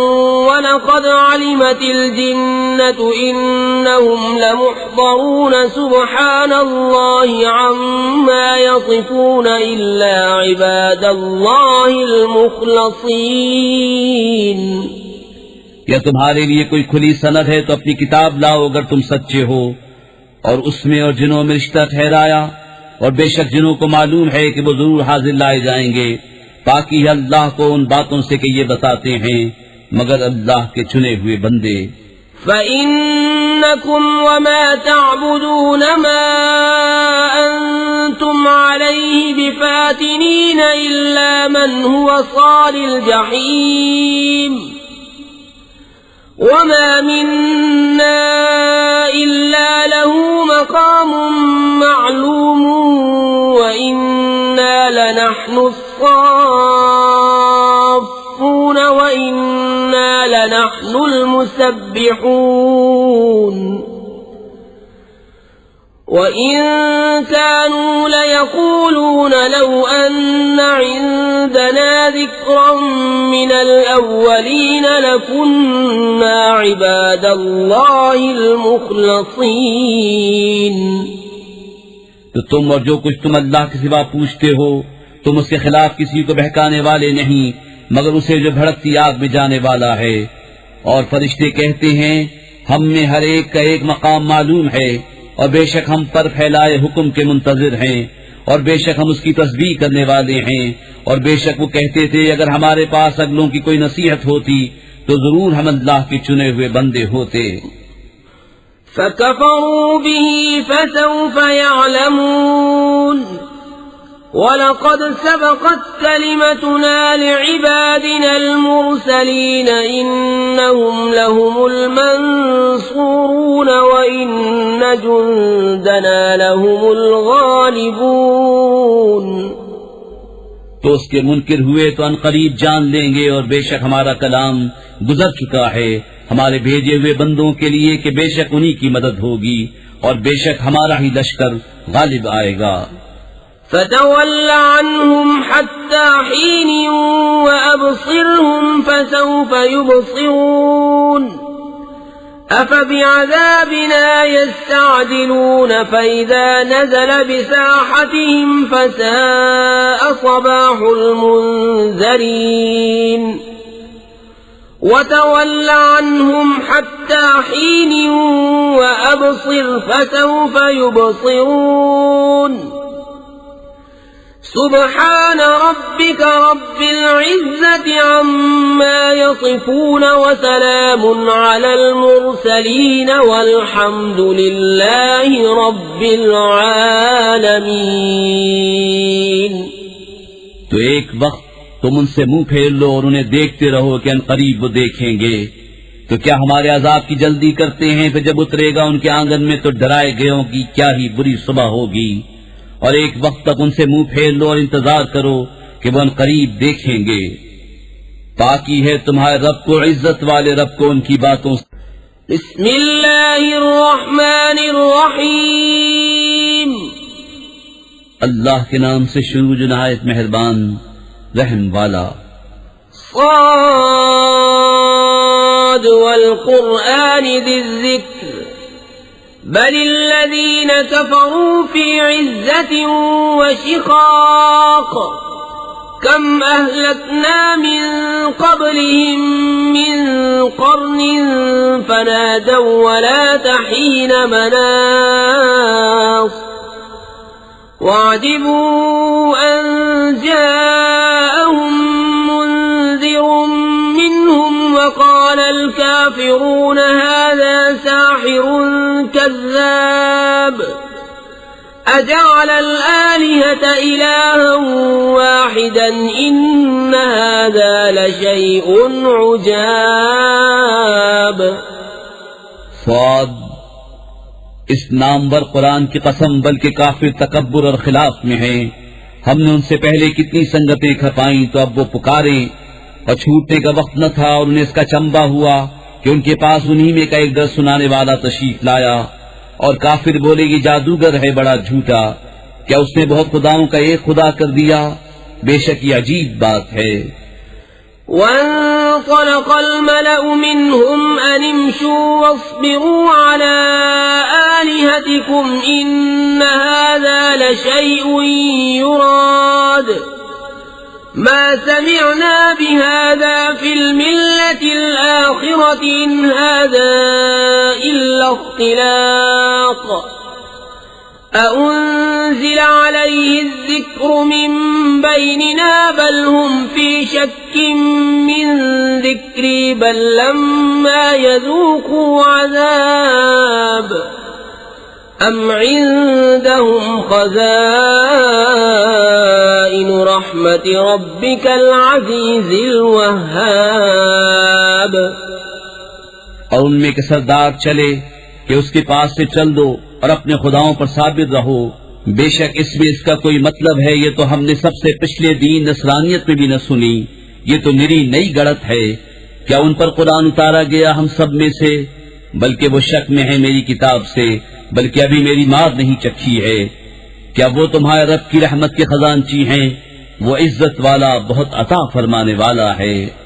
वलक़द अलिमतिल जिन्नतु इन्नहुम लमुहदरून सुब्हानल्लाहि अम्मा यसिफून इल्ला इबादल्लाहिल मुखलसीन। या तुम्हारे लिए कोई खुली सनद है तो अपनी किताब लाओ अगर तुम सच्चे हो, और उसमें और जिनों में रिश्ता ठहराया, और बेशक जिनों को मालूम है कि वो जरूर हाजिर लाए जाएंगे। पाकी है अल्लाह को उन बातों से कि ये बताते हैं मगर अल्लाह के चुने हुए बंदे। फ़इन्नकुम वमा तअबुदून मा अंतुम अलैहि बिफातिनीन इल्ला मन हुवा सालिल जहीम वमा मिन्ना इल्ला लहू मक़ामुम मअलूम व इन्ना लनहनु अस्साफ़ून व इन्ना लनहनुल मुसब्बिहून। وإن كانوا ليقولون لو أن عندنا ذكرا من الأولين لكنا عباد الله المخلصين। तो तुम और जो कुछ तुम अल्लाह के सिवा पूछते हो तुम उसके खिलाफ किसी को बहकाने वाले नहीं मगर उसे जो भड़कती आग में जाने वाला है। और फरिश्ते कहते हैं हम में हर एक का एक मकाम मालूम है, और बेशक हम पर फैलाए हुक्म के मुंतजिर हैं, और बेशक हम उसकी तस्बीह करने वाले हैं। और बेशक वो कहते थे अगर हमारे पास अगलों की कोई नसीहत होती तो जरूर हम अल्लाह के चुने हुए बंदे होते। फकफरू बिही फसौफ यअलमून वलक़द सबक़त कलिमतुना लिइबादिनल मुरसलीन इन्नहुम लहुमुल मंसूरून व इन्न जुंदना लहुमुल गालिबून। तो उसके मुनकिर हुए तो अनकरीब जान लेंगे, और बेशक हमारा कलाम गुजर चुका है हमारे भेजे हुए बंदों के लिए कि बेशक उन्हीं की मदद होगी, और बेशक हमारा ही लश्कर गालिब आएगा। فتول عنهم حتى حين وأبصرهم فسوف يبصرون أفبعذابنا يستعجلون فإذا نزل بساحتهم فساء صباح المنذرين وتول عنهم حتى حين وأبصر فسوف يبصرون سبحان ربك رب العزة عما يصفون وسلام على المرسلين والحمد لله رب العالمين। तो एक वक्त तुम उनसे मुंह फेर लो और उन्हें देखते रहो कि अनकरीब वो देखेंगे। तो क्या हमारे अजाब की जल्दी करते हैं, फिर जब उतरेगा उनके आंगन में तो डराए गयों की क्या ही बुरी सुबह होगी। और एक वक्त तक उनसे मुंह फेर लो और इंतजार करो कि वो अनकरीब देखेंगे। ताकि है तुम्हारे रब को, इज्जत वाले रब को उनकी बातों से। बिस्मिल्लाहिर्रहमानिर्रहीम, अल्लाह के नाम से शुरू जो नहायत मेहरबान रहम वाला। साद वल कुरआनि दिज़्ज़िक्र बलिल्लज़ीन कफ़रू फ़ी इज़्ज़तिन व शिक़ाक़ कम अहलकना मिन क़ब्लिहिम मिन क़र्निन फ़नादव वलात हीन मनास वअजिबू अन जाअहुम وقال الكافرون هذا ساحر كذاب أجعل الآلهة إلها واحدا إن هذا لشيء عجاب. स्वाद इस नामवर कुरान की कसम, बल्कि काफिर तकब्बुर और खिलाफ में हैं। हमने उनसे पहले कितनी संगतें खपाई तो अब वो पुकारे, और छूटने का वक्त न था और उन्हें इसका चंबा हुआ कि उनके पास उन्हीं में का एक दर सुनाने वाला तशरीफ लाया। और काफिर बोले ये जादूगर है बड़ा झूठा, क्या उसने बहुत खुदाओं का एक खुदा कर दिया? बेशक ये अजीब बात है। وانطلق الملأ منهم أن امشوا واصبروا على آلهتكم إن هذا لشيء يراد ما سمعنا بهذا في الملة الآخرة إن هذا إلا اختلاق أأنزل عليه الذكر من بيننا بل هم في شك من ذكري بل لما يذوقوا عذاب أم عندهم خزائن رحمة ربك العزيز الوهاب. और उनमें के सरदार चले कि उसके पास से चल दो और अपने खुदाओं पर साबित रहो, बेशक इसमें इसका कोई मतलब है, ये तो हमने सबसे पिछले दीन नसरानियत में भी न सुनी, ये तो निरी नई गढ़त है। क्या उन पर कुरान उतारा गया हम सब में से? बल्कि वो शक में है मेरी किताब से, बल्कि अभी मेरी मार नहीं चखी है। क्या वो तुम्हारे रब की रहमत के खजानची हैं? वो इज्जत वाला बहुत अता फरमाने वाला है।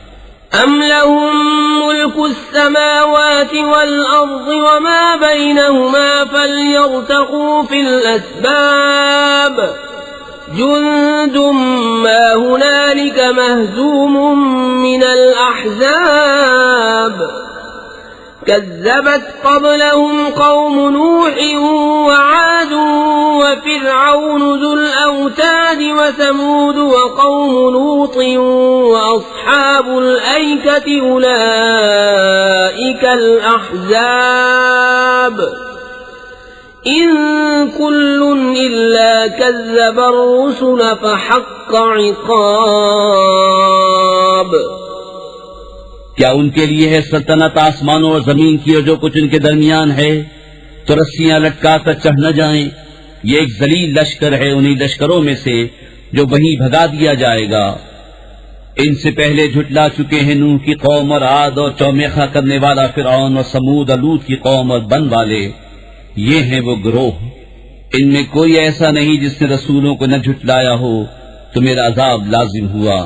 أم لهم ملك السماوات والأرض وما بينهما فليرتقوا في الأسباب جند ما هنالك مهزوم من الأحزاب كذبت قبلهم قوم نوح وعاد وفرعون ذو الأوتاد وثمود وقوم لوط وأصحاب الأيكة أولئك الأحزاب إن كل إلا كذب الرسل فحق عقاب. क्या उनके लिए है सल्तनत आसमानों और जमीन की और जो कुछ उनके दरमियान है? तो रस्सियां लटका कर चढ़ न जाएं। ये एक जलील लश्कर है उन्हीं लश्करों में से जो वहीं भगा दिया जाएगा। इनसे पहले झुटला चुके हैं नूह की कौम और आद और चौमेखा करने वाला फिरौन और समूद अलूत की कौम और बन वाले। ये हैं वो गिरोह, इनमें कोई ऐसा नहीं जिसने रसूलों को न झुटलाया हो तो मेरा अजाब लाजिम हुआ।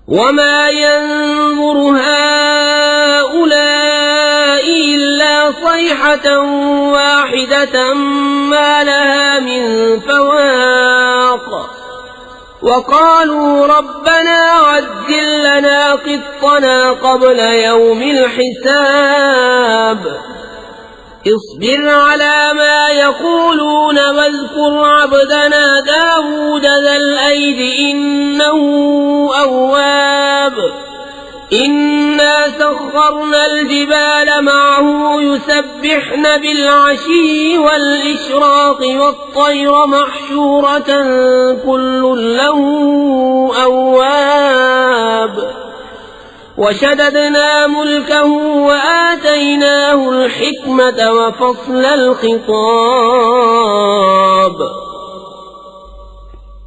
وما ينظر هؤلاء إلا صيحة واحدة ما لها من فواق وقالوا ربنا عجل لنا قطنا قبل يوم الحساب اصبر على ما يقولون واذكر عبدنا داود ذا الأيد إنه أواب إنا سخرنا الجبال معه يسبحن بالعشي والإشراق والطير محشورة كل له أواب وشددنا ملكه وآتيناه الحكمة وفصل الخطاب.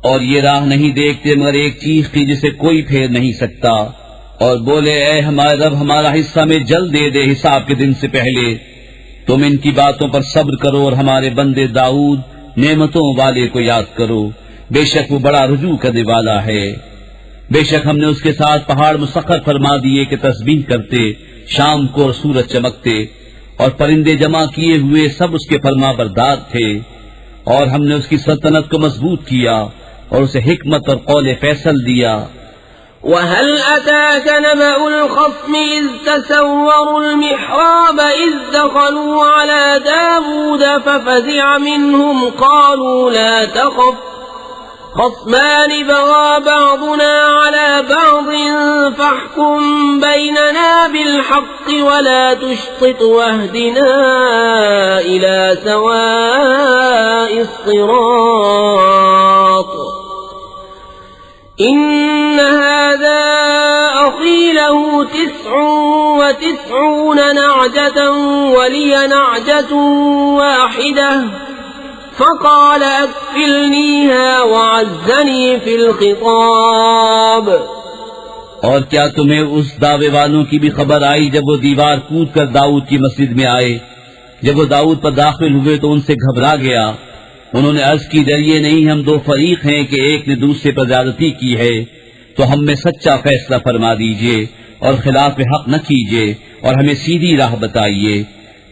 और ये राह नहीं देखते मगर एक चीख की जिसे कोई फेर नहीं सकता, और बोले ऐ हमारे रब हमारा हिस्सा में जल दे दे हिसाब के दिन से पहले। तुम इनकी बातों पर सब्र करो और हमारे बंदे दाऊद नेमतों वाले को याद करो, बेशक वो बड़ा रुजू करने वाला है। बेशक हमने उसके साथ पहाड़ मुसख्खर फरमा दिए कि तस्बीह करते शाम को और सूरज चमकते, और परिंदे जमा किए हुए सब उसके फरमाबरदार थे। और हमने उसकी सल्तनत को मजबूत किया और उसे हिकमत और कौल फैसल दिया। وهل أتاك نبأ الخصم إذ تسوروا المحراب إذ دخلوا على داود ففزع منهم قالوا لا تخف خصمان بغى بعضنا على بعض فاحكم بيننا بالحق ولا تشطط واهدنا إلى سواء الصراط إن هذا أخي له 99 نعجة ولي نعجة واحدة فقال أكفلنيها وعزني في الخطاب। और क्या तुम्हें उस दावे वालों की भी खबर आई जब वो दीवार कूद कर दाऊद की मस्जिद में आए? जब वो दाऊद पर दाखिल हुए तो उनसे घबरा गया। उन्होंने अर्ज की, डरिए नहीं, हम दो फरीक हैं कि एक ने दूसरे पर ज्यादती की है, तो हम में सच्चा फैसला फरमा दीजिए और खिलाफ हक न कीजिए और हमें सीधी राह बताइए।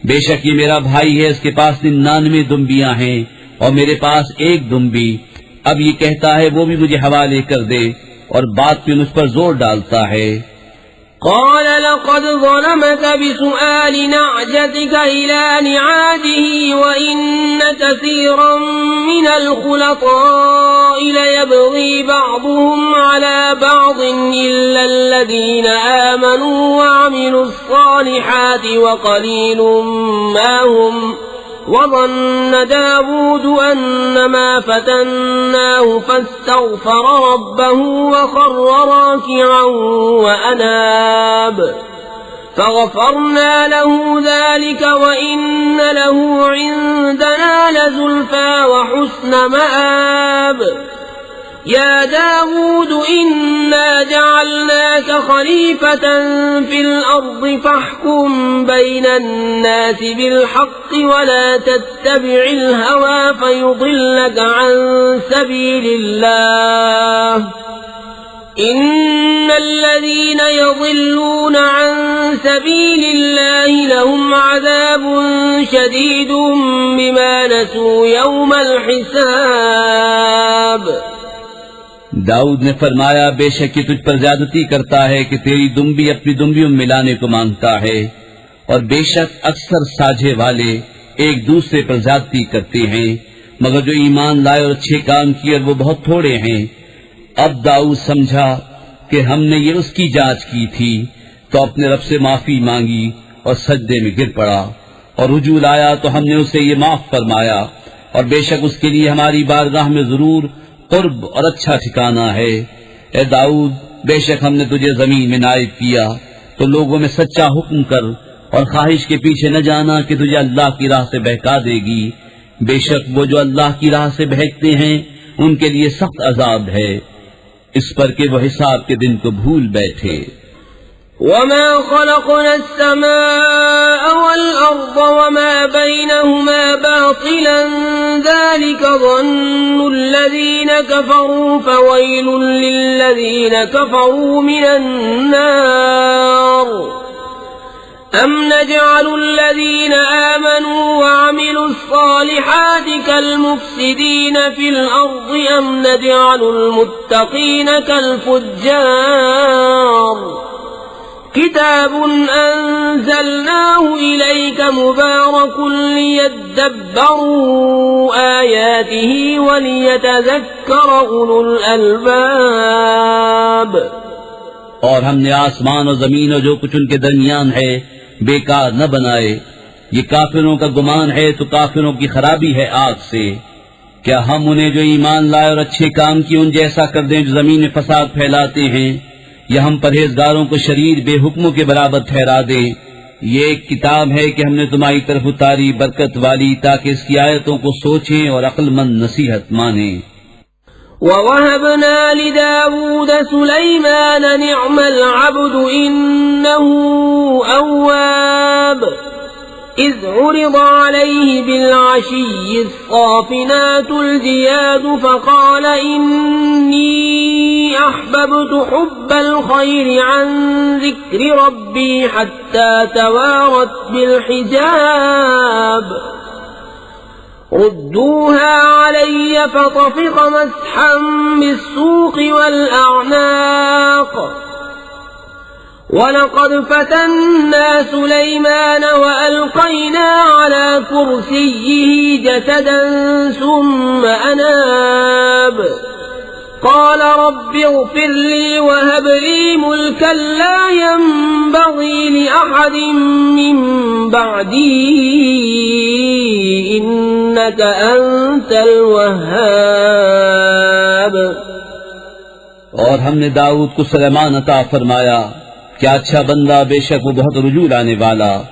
बेशक ये मेरा भाई है, इसके पास 99 दुम्बियां हैं और मेरे पास एक दुम्बी। अब ये कहता है वो भी मुझे हवाले कर दे और बात पे मुझ पर जोर डालता है। قال لقد ظلمك بسؤال نعجتك إلى نعاجه وإن كثيرا من الخلطاء ليبغي بعضهم على بعض إلا الذين آمنوا وعملوا الصالحات وقليل ما هم وظن داود أنما فتناه فاستغفر ربه وخر راكعا وأناب فغفرنا له ذلك وإن له عندنا لزلفى وحسن مآب يا داود إنا جعلناك خليفة في الأرض فاحكم بين الناس بالحق ولا تتبع الهوى فيضلك عن سبيل الله إن الذين يضلون عن سبيل الله لهم عذاب شديد بما نسوا يوم الحساب। दाऊद ने फरमाया, बेशक ये तुझ पर ज्यादती करता है कि तेरी दुम्बी अपनी दुम्बियों में मिलाने को मांगता है और बेशक अक्सर साझे वाले एक दूसरे पर ज्यादती करते हैं, मगर जो ईमान लाए और अच्छे काम किए वो बहुत थोड़े हैं। अब दाऊद समझा कि हमने ये उसकी जांच की थी, तो अपने रब से माफी मांगी और सजदे में गिर पड़ा और रुजू लाया तो हमने उसे ये माफ फरमाया और बेशक उसके लिए हमारी बारगाह में जरूर कुर्ब और अच्छा ठिकाना है। ए दाऊद, बेशक हमने तुझे जमीन में नायब किया, तो लोगों में सच्चा हुक्म कर और ख्वाहिश के पीछे न जाना कि तुझे अल्लाह की राह से बहका देगी। बेशक वो जो अल्लाह की राह से बहकते हैं उनके लिए सख्त अजाब है, इस पर कि वो हिसाब के दिन को भूल बैठे। وما خلقنا السماء والأرض وما بينهما باطلا ذلك ظن الذين كفروا فويل للذين كفروا من النار أم نجعل الذين آمنوا وعملوا الصالحات كالمفسدين في الأرض أم نجعل المتقين كالفجار كتاب أنزلناه إليك مبارك ليدبروا آياته وليتذكر أولو الألباب। और हमने आसमान और जमीन और जो कुछ उनके दरमियान है बेकार न बनाए। ये काफिरों का गुमान है तो काफिरों की खराबी है आग से। क्या हम उन्हें जो ईमान लाए और अच्छे काम किए उन जैसा कर दें जो जमीन में फसाद फैलाते हैं, या हम परहेजगारों को शरीर बेहुक्मों के बराबर ठहरा दें? ये एक किताब है कि हमने तुम्हारी तरफ उतारी बरकत वाली, ताकि इसकी आयतों को सोचें और अक्लमंद नसीहत मानें। ووهبنا لداود سليمان نعم العبد إنه أواب إذ عرض عليه بالعشي الصافنات الجياد فقال إني أحببت حب الخير عن ذكر ربي حتى توارت بالحجاب ردوها علي فطفق مسحا بالسوق والأعناق ولقد فتنا سليمان وألقينا على كرسيه جسدا ثم أناب قال رب اغفر لي وهب لي ملكا لا ينبغي لأحد من بعدي إنك أنت الوهاب। और हमने दाऊद को सुलेमान अता फरमाया, क्या अच्छा बंदा, बेशक वो बहुत रुजू लाने वाला।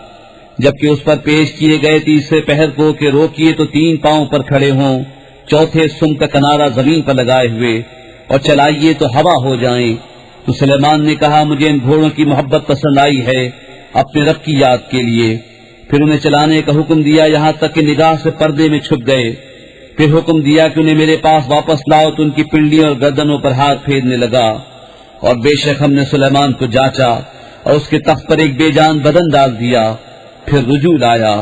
जबकि उस पर पेश किए गए तीसरे पहर को कि रोकिए तो 3 पांव पर खड़े हों, चौथे सुम का किनारा जमीन पर लगाए हुए, और चलाइए तो हवा हो जाएं। तो सुलेमान ने कहा, मुझे इन घोड़ों की मोहब्बत पसंद आई है अपने रब की याद के लिए। फिर उन्हें चलाने का हुक्म दिया यहाँ तक कि निगाह से पर्दे में छुप गए। फिर हुक्म दिया कि उन्हें मेरे पास वापस लाओ, तो उनकी पिंडलियों और गर्दनों पर हाथ फेरने लगा। और बेशक हमने सुलेमान को जांचा और उसके तख्त पर एक बेजान बदन डाल दिया। फिर रुजू लाया,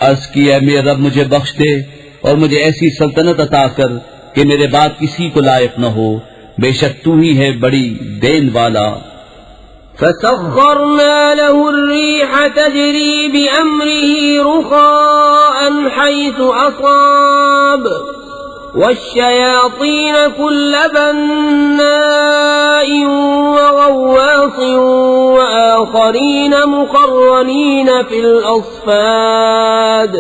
अर्ज किया, मेरे रब मुझे बख्श दे और मुझे ऐसी सल्तनत अता कर कि मेरे बाद किसी को लायक न हो, बेशक तू ही है बड़ी देन वाला। فسخرنا له الريح تجري بأمره رخاء حيث أصاب والشياطين كل بناء وغواص وآخرين مقرنين في الأصفاد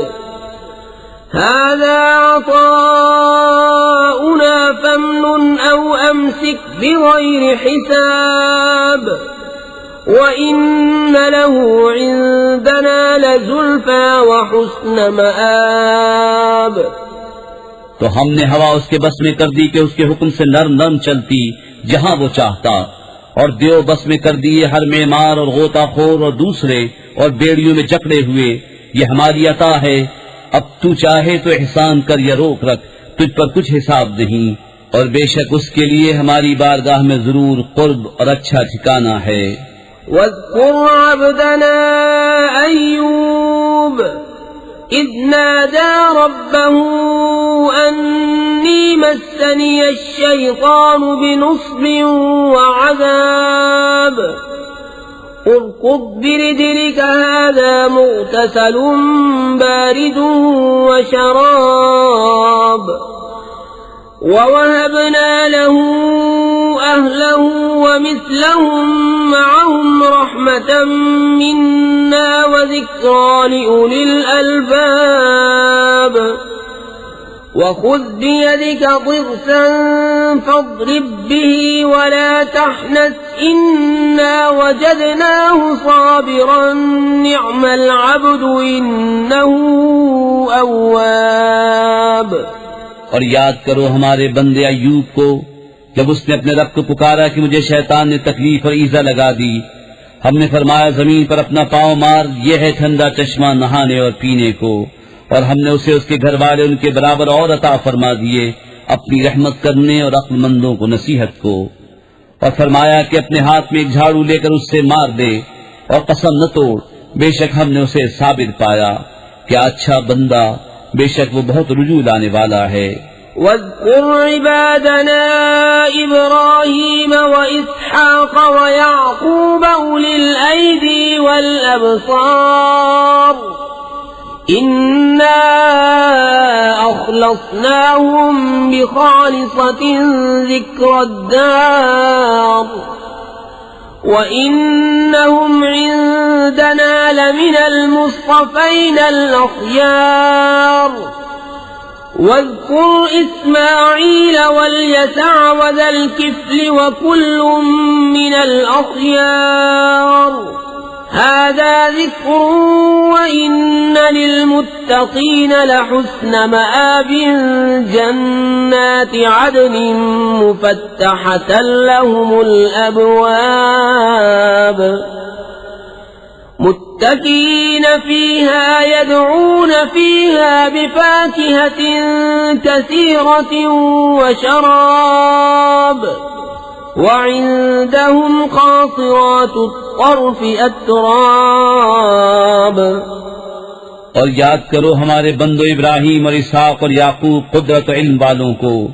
هذا عطاؤنا فامنن أو أمسك بغير حساب وإن له عندنا لزلفى وحسن مآب। तो हमने हवा उसके बस में कर दी कि उसके हुक्म से नरम नरम चलती जहां वो चाहता, और देव बस में कर दिए हर मेमार और गोताखोर और दूसरे और बेड़ियों में जकड़े हुए। ये हमारी अता है, अब तू चाहे तो एहसान कर या रोक रख, तुझ पर कुछ हिसाब नहीं, और बेशक उसके लिए हमारी बारगाह में जरूर कुर्ब और अच्छा ठिकाना है। वज़्कुर अब्दना अय्यूब इज़ नादा रब्बहू अन्नी मस्सनी अश्शैतानु बिनुस्बिन वअज़ाब उरकुद बिरिजलिक हाज़ा मुग़तसलुन बारिदुन वशराब ववहबना लहू अहलहू वमिस्लहुम मअहुम रहमतम मिन्ना वज़िक्रा लिउलिल अलबाब वख़ुज़ बियदिक ज़िग़्फ़न फ़ाضरिब बिही वला तहनस इन्ना वजदनाहु साबिरन निअमल अब्दु इन्नहु अव्वाब। और याद करो हमारे बंदे अय्यूब को, जब उसने अपने रब को पुकारा कि मुझे शैतान ने तकलीफ और ईजा लगा दी। हमने फरमाया, जमीन पर अपना पांव मार, यह है ठंडा चश्मा नहाने और पीने को। और हमने उसे उसके घर वाले उनके बराबर और अता फरमा दिए, अपनी रहमत करने और अक्लमंदों को नसीहत को। और फरमाया कि अपने हाथ में एक झाड़ू लेकर उससे मार दे और कसम न तोड़, बेशक हमने उसे साबिर पाया। क्या अच्छा बंदा, बेशक वो बहुत रुजू लाने वाला है। वज़्कुर इबादना इब्राहीम व इसहाक़ व याक़ूब उलिल ऐदी वल अबसार इन्ना अख़लसनाहुम बिखालिसतिन ज़िक्रद्दार व इन्नहुम इंदना लमिनल मुस्तफ़ैनल अख़यार वज़्कुर इस्माईल वल्यसअ वज़ल किफ़्ल वकुल्लुम मिनल अख़यार हाज़ा ज़िक्रुन व इन्न लिलमुत्तक़ीन लहुस्न मआबिन जन्नाति अदनिन मुफ़त्तहतन लहुमुल अबवाब मुत्तकीन फ़ीहा यदऊन फ़ीहा बिफ़ाकिहतिन कसीरतिन व शराब वइंदहुम क़ासिरातुत तर्फ़ अतराब। और याद करो हमारे बंदो इब्राहीम और इसहाक़ और याकूब कुदरत और इल्म वालों को,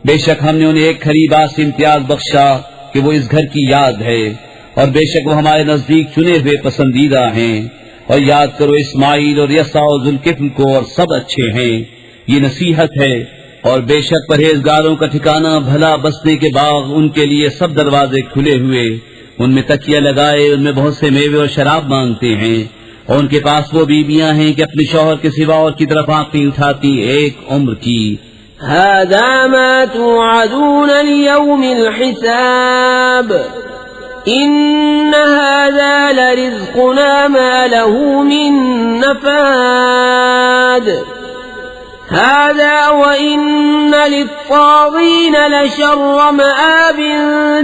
बेशक हमने उन्हें एक खरीबा से इम्तियाज बख्शा कि वो इस घर की याद है, और बेशक वो हमारे नजदीक चुने हुए पसंदीदा हैं। और याद करो इस्माईल और यसा और जुल्किफ्ल को, और सब अच्छे हैं। ये नसीहत है और बेशक परहेजगारों का ठिकाना भला बसने के बाग उनके लिए सब दरवाजे खुले हुए, उनमें तकिया लगाए, उनमें बहुत से मेवे और शराब मांगते हैं, और उनके पास वो बीबियां हैं कि अपने शौहर के सिवा और की तरफ आंख नहीं उठाती एक उम्र की। हादा मा तुअदून लियौमिल हिसाब इन्न हादा लरिज़्क़ुना मा लहू मिन नफ़ाद हादा व इन्न लित्ताग़ीन लशर्र मआब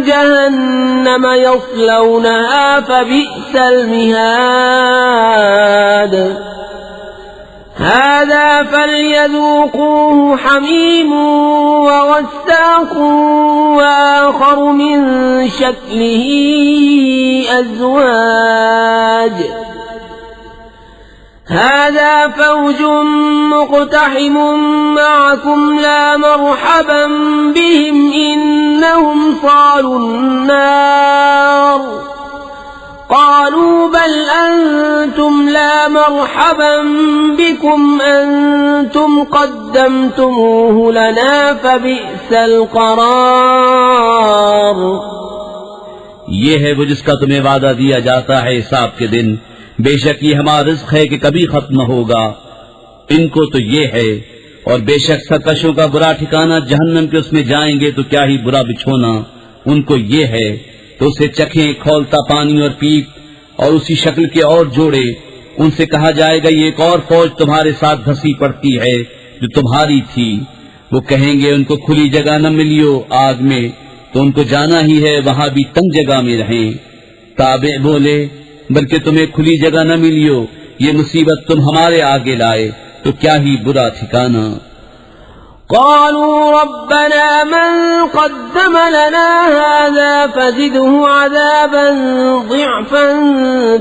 जहन्नम यस्लौनहा फबि'सल मिहाद हादा फल्यज़ूक़ूहु हमीम व गस्साक़ व आख़र मिन शक्लिही अज़वाज हादा फ़ौजुम मुक़्तहिमुम मअकुम ला मरहबन बिहिम इन्नहुम सालुन नार क़ालू बल अंतुम ला मरहबन बिकुम अंतुम क़द्दमतुमूहु लना फ़बि'सल क़रार। ये है वो जिसका तुम्हें वादा दिया जाता है हिसाब के दिन। बेशक ये हमारा रिज़्क़ है कि कभी खत्म न होगा। इनको तो ये है, और बेशक सरकशों का बुरा ठिकाना जहन्नम के उसमें जाएंगे तो क्या ही बुरा बिछोना उनको ये है। तो उसे चखें खौलता पानी और पीप और उसी शक्ल के और जोड़े। उनसे कहा जाएगा ये एक और फौज तुम्हारे साथ धसी पड़ती है जो तुम्हारी थी। वो कहेंगे उनको खुली जगह न मिलियो आग में, तो उनको जाना ही है वहां भी तंग जगह में रहें। ताबे बोले बल्कि तुम्हें खुली जगह न मिलियो, ये मुसीबत तुम हमारे आगे लाए तो क्या ही बुरा ठिकाना। क़ालू रब्बना मन क़द्दम लना हाज़ा फ़ज़िदहु अज़ाबन ज़िअफ़न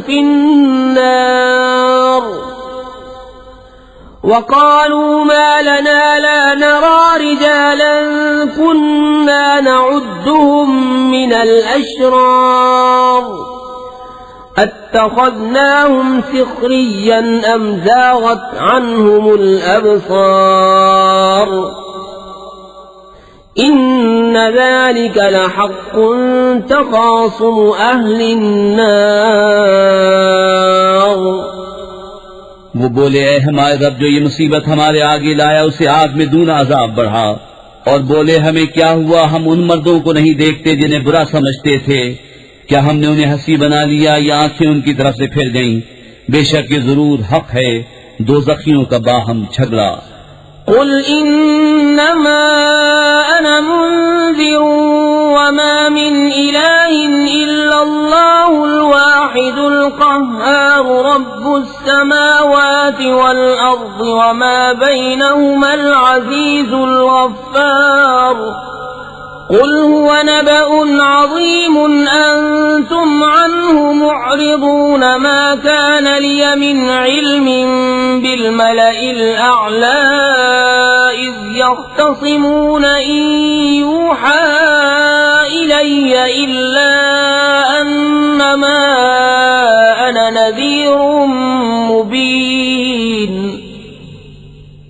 फ़िन्नार वक़ालू मा लना ला नरा रिजालन कुन्ना नउद्दुहुम मिनल अशरार अत्तख़ज़नाहुम सिख़रिय्यन अम ज़ाग़त अन्हुमुल अबसार इन्न ज़ालिक लहक़्क़ुन तख़ासुमु अहलिन नार। वो बोले ऐ हमारे रब जो ये मुसीबत हमारे आगे लाया उसे आग में दूना अज़ाब बढ़ा। और बोले हमें क्या हुआ, हम उन मर्दों को नहीं देखते जिन्हें बुरा समझते थे, क्या हमने उन्हें हंसी बना लिया या आंखें उनकी तरफ से फिर गईं। बेशक ये जरूर हक है दोज़खियों का बाहम झगड़ा। कुल इन्नमा अना मुन्ज़िरुन वमा मिन इलाहिन इल्लल्लाहुल वाहिदुल क़ह्हार रब्बुस समावाति वल अर्ज़ि वमा बैनहुमल अज़ीज़ुल गफ़्फ़ार। कुल हुवा नबअुन अज़ीमुन अंतुम अन्हु मुअरिदून मा कान लिय मिन इल्मिन बिल मलइल अअला इज़ यख़्तसिमून इन यूहा इलय्य इल्ला अन्नमा अना नज़ीरुम मुबीन।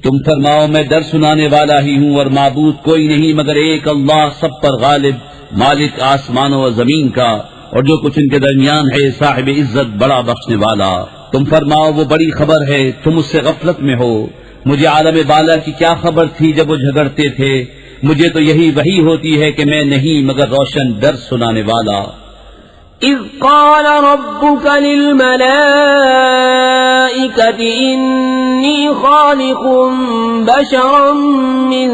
तुम फरमाओ मैं डर सुनाने वाला ही हूँ और माबूद कोई नहीं मगर एक अल्लाह सब पर गालिब मालिक आसमानों और जमीन का और जो कुछ इनके दरमियान है साहिब इज्जत बड़ा बख्शने वाला। तुम फरमाओ वो बड़ी खबर है तुम उससे गफलत में हो। मुझे आलम बाला की क्या खबर थी जब वो झगड़ते थे। मुझे तो यही वही होती है कि मैं नहीं मगर रोशन डर सुनाने वाला। इज़ क़ाल रब्बुक लिल मलाइकति इन्नी ख़ालिक़ुन बशरन मिन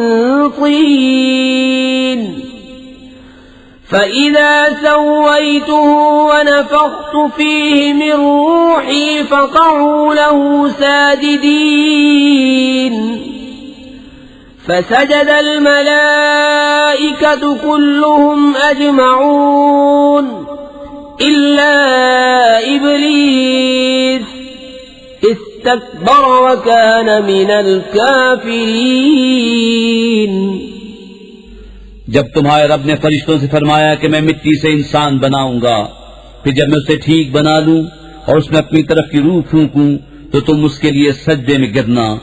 तीन फ़इज़ा सव्वय्तुहु वनफ़ख़्तु फ़ीहि मिन रूही फ़क़अू लहु साजिदीन। फसजदल मलाइकतु कुल्लुहुम अजमऊन इल्ला इब्लीस इस्तकबर व कान मिनल काफिरीन। जब तुम्हारे रब ने फरिश्तों से फरमाया कि मैं मिट्टी से इंसान बनाऊंगा, फिर जब मैं उसे ठीक बना लूं और उसमें अपनी तरफ की रूह फूंकूं तो तुम उसके लिए सजदे में गिरना।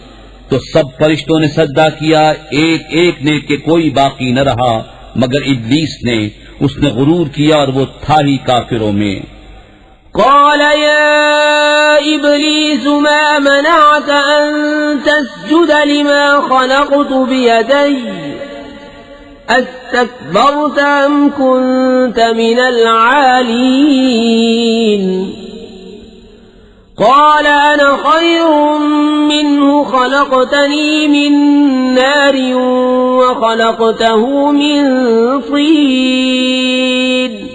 तो सब फरिश्तों ने सजदा किया, एक एक ने के कोई बाकी न रहा मगर इब्लीस ने। उसने गुरूर किया और वो था ही काफिरों में। قال يا إبليس ما منعك أن تسجد لما خلقت بيدي أستكبرت أم كنت من العالين قال أنا خير منه خلقتني من نار وخلقته من طين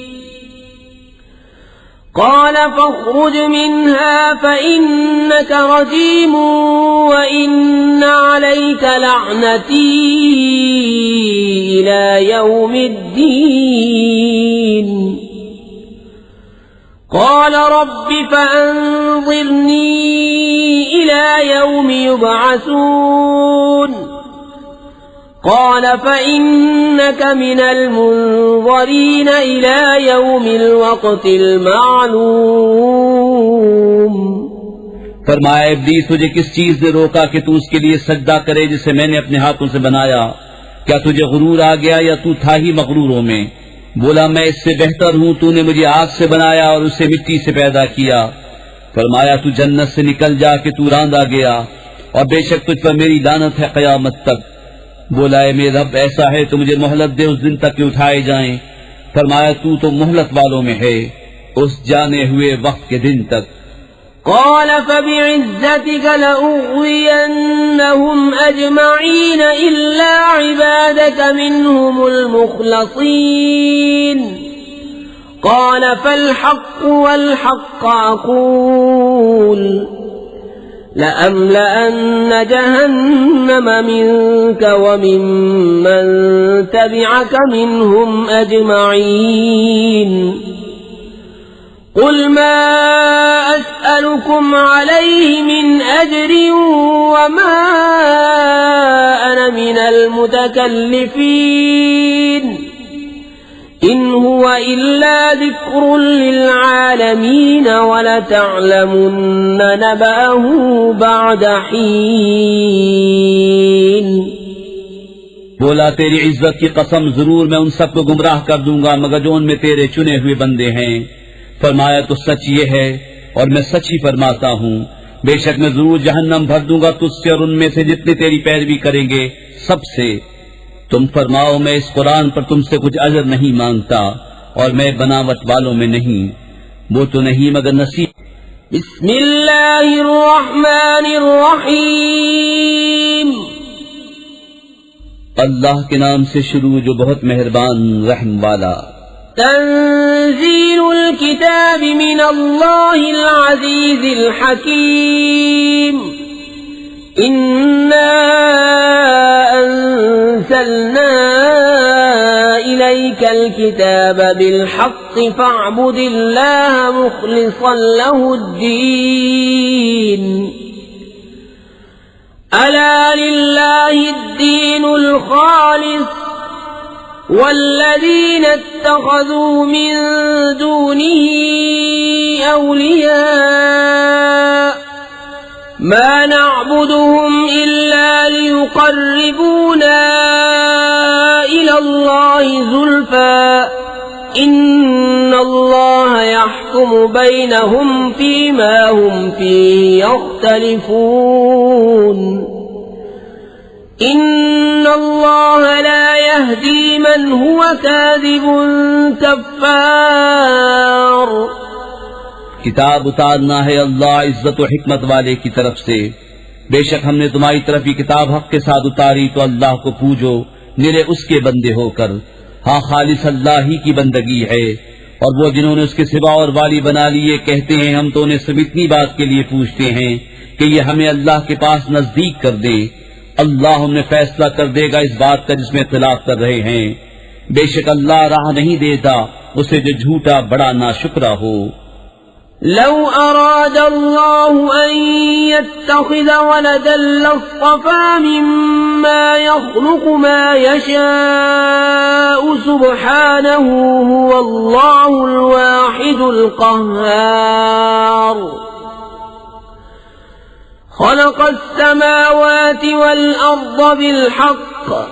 قال فاخرج منها فإنك رجيم وإن عليك لعنتي إلى يوم الدين قال رب فأنظرني إلى يوم يبعثون قال فإنك من المنظرين إلى يوم الوقت المعلوم। फरमाया इब्लीस तुझे किस चीज ने रोका कि तू उसके लिए सजदा करे जिसे मैंने अपने हाथों से बनाया? क्या तुझे गुरूर आ गया या तू था ही मगरूरों में? बोला मैं इससे बेहतर हूँ, तूने मुझे आग से बनाया और उसे मिट्टी से पैदा किया। फरमाया तू जन्नत से निकल जा कि तू रांदा गया और बेशक तुझ पर मेरी लानत है कयामत तक। बोला है मेरे रब ऐसा है तो मुझे मोहलत दे उस दिन तक कि उठाए जाएं। फरमाया तू तो मोहलत वालों में है उस जाने हुए वक्त के दिन तक। قال فبعزتك لأغوينهم أجمعين إلا عبادك منهم المخلصين قال فالحق والحق أقول لأملأن جهنم منك وممن تبعك منهم أجمعين قل ما أسألكم عليه من أجر وما أنا من المتكلفين إن هو إلا ذكر للعالمين ولتعلمن نبأه بعد حين। बोला तेरी इज्जत की कसम जरूर मैं उन सबको गुमराह कर दूंगा मगर जो उनमें तेरे चुने हुए बंदे हैं। फरमाया तो सच ये है और मैं सच ही फरमाता हूँ, बेशक मैं जरूर जहन्नम भर दूंगा तुझसे और उनमें से जितने तेरी पैरवी करेंगे सबसे। तुम फरमाओ मैं इस कुरान पर तुमसे कुछ अजर नहीं मांगता और मैं बनावट वालों में नहीं, वो तो नहीं मगर नसीब। बिस्मिल्लाहिर्रहमानिर्रहीम। अल्लाह के नाम से शुरू जो बहुत मेहरबान रहम वाला। तंजीलुल किताब मिनल्लाहिल अज़ीज़िल हकीम। इन्ना अंज़लना इलैकल किताब बिलहक़्क़ि फ़अब्ुदिल्लाह मुख़लिसन लहुद्दीन। अला लिल्लाहिद्दीनुल ख़ालिस वल्लज़ीना इत्तख़ज़ू मिन दूनिही औलिया मा नअबुदुहुम इल्ला लियुक़र्रिबूना इलल्लाहि ज़ुल्फ़ा इन्नल्लाह यहकुमु बैनहुम फ़ीमा हुम फ़ीहि यख्तलिफ़ून। इन्नल्लाह ला यहदी मन हुवा काज़िबुन कफ़्फ़ार। किताब उतारना है अल्लाह इज्जत और हिकमत वाले की तरफ से। बेशक हमने तुम्हारी तरफ ये किताब हक के साथ उतारी तो अल्लाह को पूजो निरे उसके बंदे होकर। हाँ खालिस अल्लाह ही की बंदगी है और वो जिन्होंने उसके सिवा और वाली बना लिए कहते हैं हम तो उन्हें सब इतनी बात के लिए पूछते हैं कि ये हमें अल्लाह के पास नजदीक कर दे। अल्लाह उन्हें फैसला कर देगा इस बात का जिसमें इख्तिलाफ कर रहे हैं। बेशक अल्लाह राह नहीं देता उसे जो झूठा बड़ा नाशुक्रा हो। लौ अरादल्लाहु अन यत्तखिज़ वलदन लस्तफ़ा मिम्मा यख़्लुक़ु मा यशाअु सुब्हानहु हुवल्लाहुल वाहिदुल क़ह्हार। خلق السماوات والأرض بالحق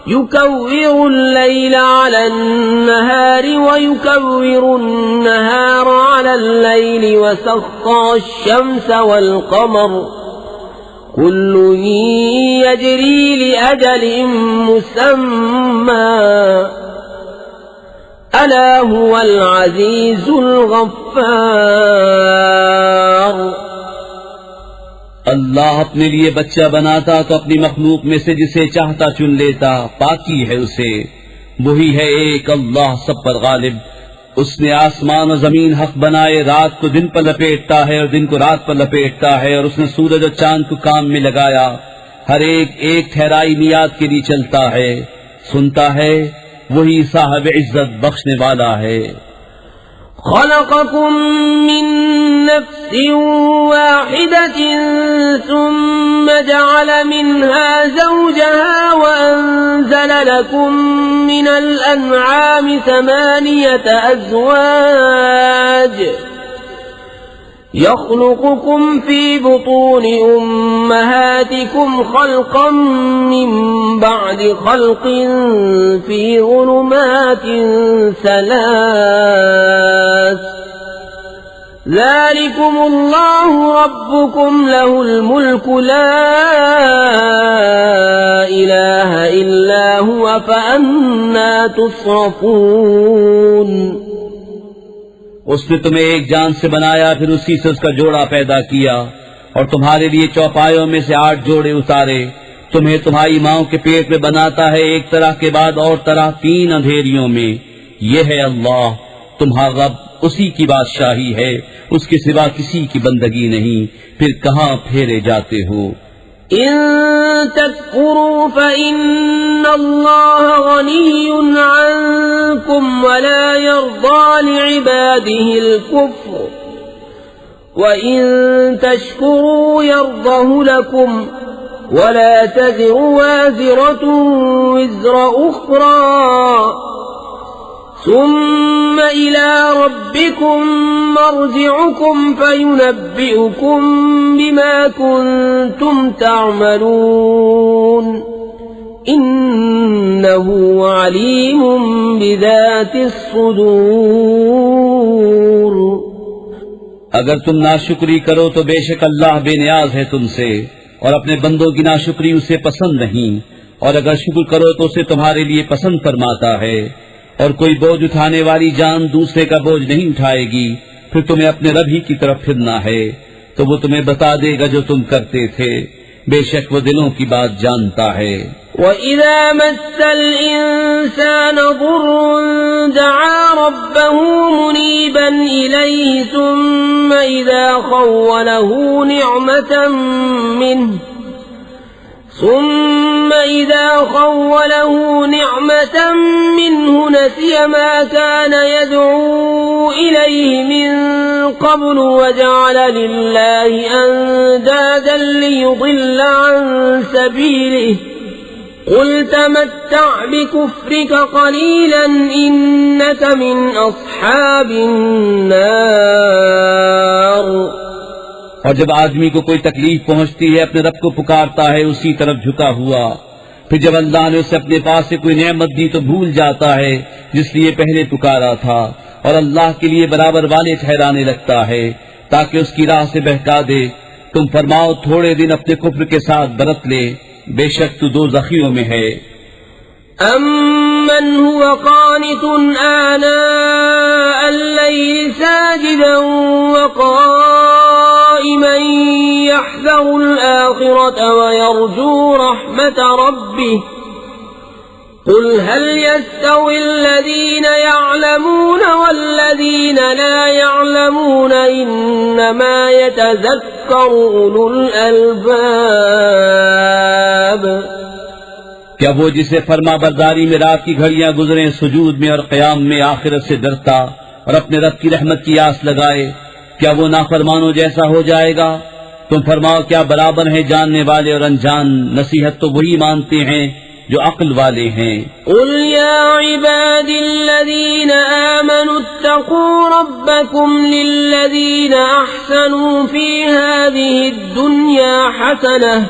يكور الليل على النهار ويكور النهار على الليل وسخر الشمس والقمر كل يجري لأجل مسمى ألا هو العزيز الغفار। अल्लाह अपने लिए बच्चा बनाता तो अपनी मखलूक में से जिसे चाहता चुन लेता, पाकी है उसे। वही है एक अल्लाह सब पर गालिब। उसने आसमान और जमीन हक बनाए, रात को दिन पर लपेटता है और दिन को रात पर लपेटता है, और उसने सूरज और चांद को काम में लगाया। हर एक एक ठहराई नियात के लिए चलता है, सुनता है। वही साहिब इज्जत बख्शने वाला है। خلقكم من نفس واحدة ثم جعل منها زوجها وأنزل لكم من الأنعام 8 أزواج يخلقكم في بطون أمهاتكم خلقا من بعد خلق في ظلمات 3 ذلكم الله ربكم له الملك لا إله إلا هو فأنى تصرفون। उसने तुम्हें एक जान से बनाया, फिर उसी से उसका जोड़ा पैदा किया और तुम्हारे लिए चौपायों में से 8 जोड़े उतारे। तुम्हें तुम्हारी माओ के पेट में बनाता है, एक तरह के बाद और तरह 3 अंधेरियों में। ये है अल्लाह तुम्हारा रब, उसी की बादशाही है, उसके सिवा किसी की बंदगी नहीं। फिर कहाँ फेरे जाते हो। इन तकफुरू फइन्न अल्लाह गनिय्युन अन्कुम वला यर्दा लिइबादिहिल कुफ्र व इन तशकुरू यर्दहु लकुम वला तज़िरु वाज़िरतुन विज़्र उख़रा ثم إلى ربكم مرجعكم فينبئكم بما كنتم تعملون إنه عليم بذات الصدور। अगर तुम नाशुक्री करो तो बेशक अल्लाह बेनियाज है तुमसे, और अपने बंदों की नाशुक्री उसे पसंद नहीं। और अगर शुक्र करो तो उसे तुम्हारे लिए पसंद फरमाता है। और कोई बोझ उठाने वाली जान दूसरे का बोझ नहीं उठाएगी। फिर तुम्हें अपने रब ही की तरफ फिरना है, तो वो तुम्हें बता देगा जो तुम करते थे। बेशक वो दिलों की बात जानता है। وَإِذَا مَسَّ الْإِنسَانَ ضُرٌّ دَعَا رَبَّهُ مُنِيبًا إِلَيْهِ ثُمَّ إِذَا خوله نعمة منه نسي ما كان يدعو إليه من قبل وجعل لله أندادا ليضل عن سبيله قل تمتع بكفرك قليلا إنك من أصحاب النار। और जब आदमी को कोई तकलीफ पहुंचती है अपने रब को पुकारता है उसी तरफ झुका हुआ। फिर जब अल्लाह ने उसे अपने पास से कोई नेमत दी तो भूल जाता है जिसलिए पहले पुकारा था, और अल्लाह के लिए बराबर वाले ठहराने लगता है ताकि उसकी राह से बहका दे। तुम फरमाओ थोड़े दिन अपने कुफ्र के साथ बरत ले, बेशक तू दोज़खियों में है। अम्मन हुवा क़ानितुन आनाअ अल-लैलि साजिदन व क़ाइमन यहज़रु al-आख़िरत व यरजू रहमत रब्बिह क़ुल हल यस्तवी अल्लज़ीन यअलमून वल्लज़ीन ला यअलमून इन्नमा यतज़क्करु उलुल अलबाब। क्या वो जिसे फरमा बरदारी में रात की घड़ियां गुजरे सुजूद में और क़याम में आखिरत से डरता और अपने रब की रहमत की आस लगाए, क्या वो नाफरमानों जैसा हो जाएगा? तुम फरमाओ क्या बराबर है जानने वाले और अनजान? नसीहत तो वही मानते हैं जो अक्ल वाले हैं। कुल या इबादिल्लज़ीना आमनु इत्तक़ू रब्बकुम लिल्लज़ीना अहसनू फी हाज़िहि दुन्या हसनह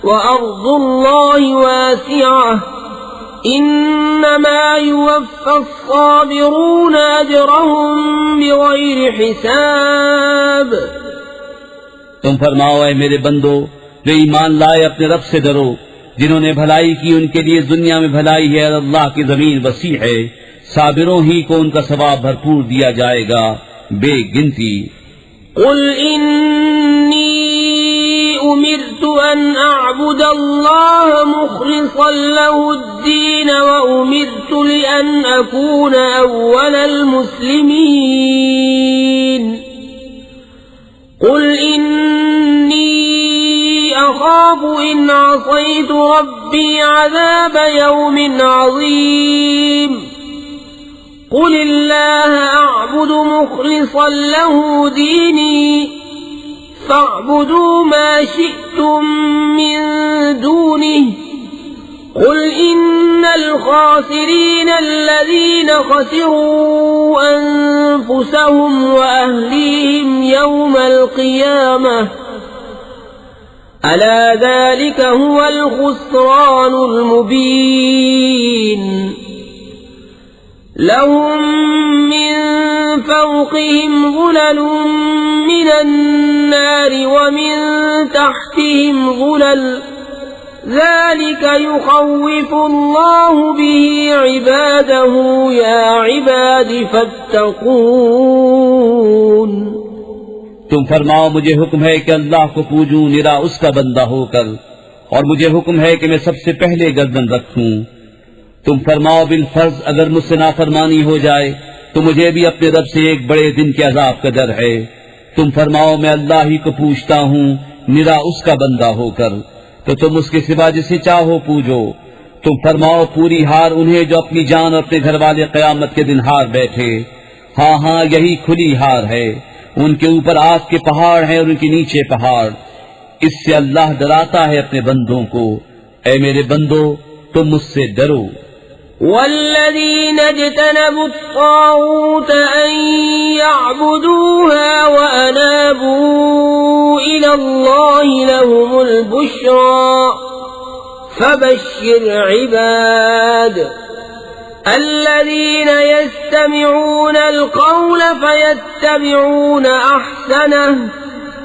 व अर्ज़ुल्लाहि वासिअह इन्नमा युवफ़्फ़as-साबिरून अजरहुम बिग़ैरि हिसाब। तुम फरमाओ, ऐ मेरे बंदो, जो ईमान लाए अपने रब से डरो। जिन्होंने भलाई की उनके लिए दुनिया में भलाई है, अल्लाह की जमीन वसी है। साबिरों ही को उनका सवाब भरपूर दिया जाएगा बेगिनती। कुल इन्नी उमिरतु अन अअबुदल्लाह मुखलिसन लहुद्दीन व उमिरतु लिअन अकून अव्वलल मुस्लिमीन। कुल इन्नी अखाफु इन असैतु रब्बी अज़ाब यौमिन अज़ीम। कुलिल्लाह अअबुदु मुखलिसन लहु दीनी फ़अबुदू मा शिअ्तुम मिन दूनिहि। कुल इन्नल खासिरीन अल्लज़ीना खसिरू अन्फुसहुम व अहलीहिम यौमल क़ियामह अला ज़ालिका हुवल ख़ुस्रानुल मुबीन। लहुम मिन फ़ौक़िहिम ज़ुललुम मिनन नारि व मिन तहतिहिम ज़ुलल ज़ालिका युख़व्विफ़ुल्लाहु बिही इबादहु या इबादी फ़त्तक़ून। तुम फरमाओ, मुझे हुक्म है कि अल्लाह को पूजूं निरा उसका बंदा होकर, और मुझे हुक्म है कि मैं सबसे पहले गर्दन रखूं। तुम फरमाओ, बिल फर्ज अगर मुझसे नाफरमानी हो जाए तो मुझे भी अपने रब से एक बड़े दिन के अजाब का डर है। तुम फरमाओ, मैं अल्लाह ही को पूछता हूँ निरा उसका बंदा होकर, तो तुम उसके सिवा जिसे चाहो पूजो। तुम फरमाओ, पूरी हार उन्हें जो अपनी जान और अपने घर वाले क़यामत के दिन हार बैठे। हाँ हाँ, यही खुली हार है। उनके ऊपर आग के पहाड़ हैं और उनके नीचे पहाड़। इससे अल्लाह डराता है अपने बंदों को। ऐ मेरे बंदो, तुम मुझसे डरो। वल्लज़ीना इज्तनबु त्ताग़ूत अन यअबुदूहा व अनाबू इलल्लाहि लहुमुल बुश्रा फबश्शिर इबाद। الذين يستمعون القول فيتبعون أحسنه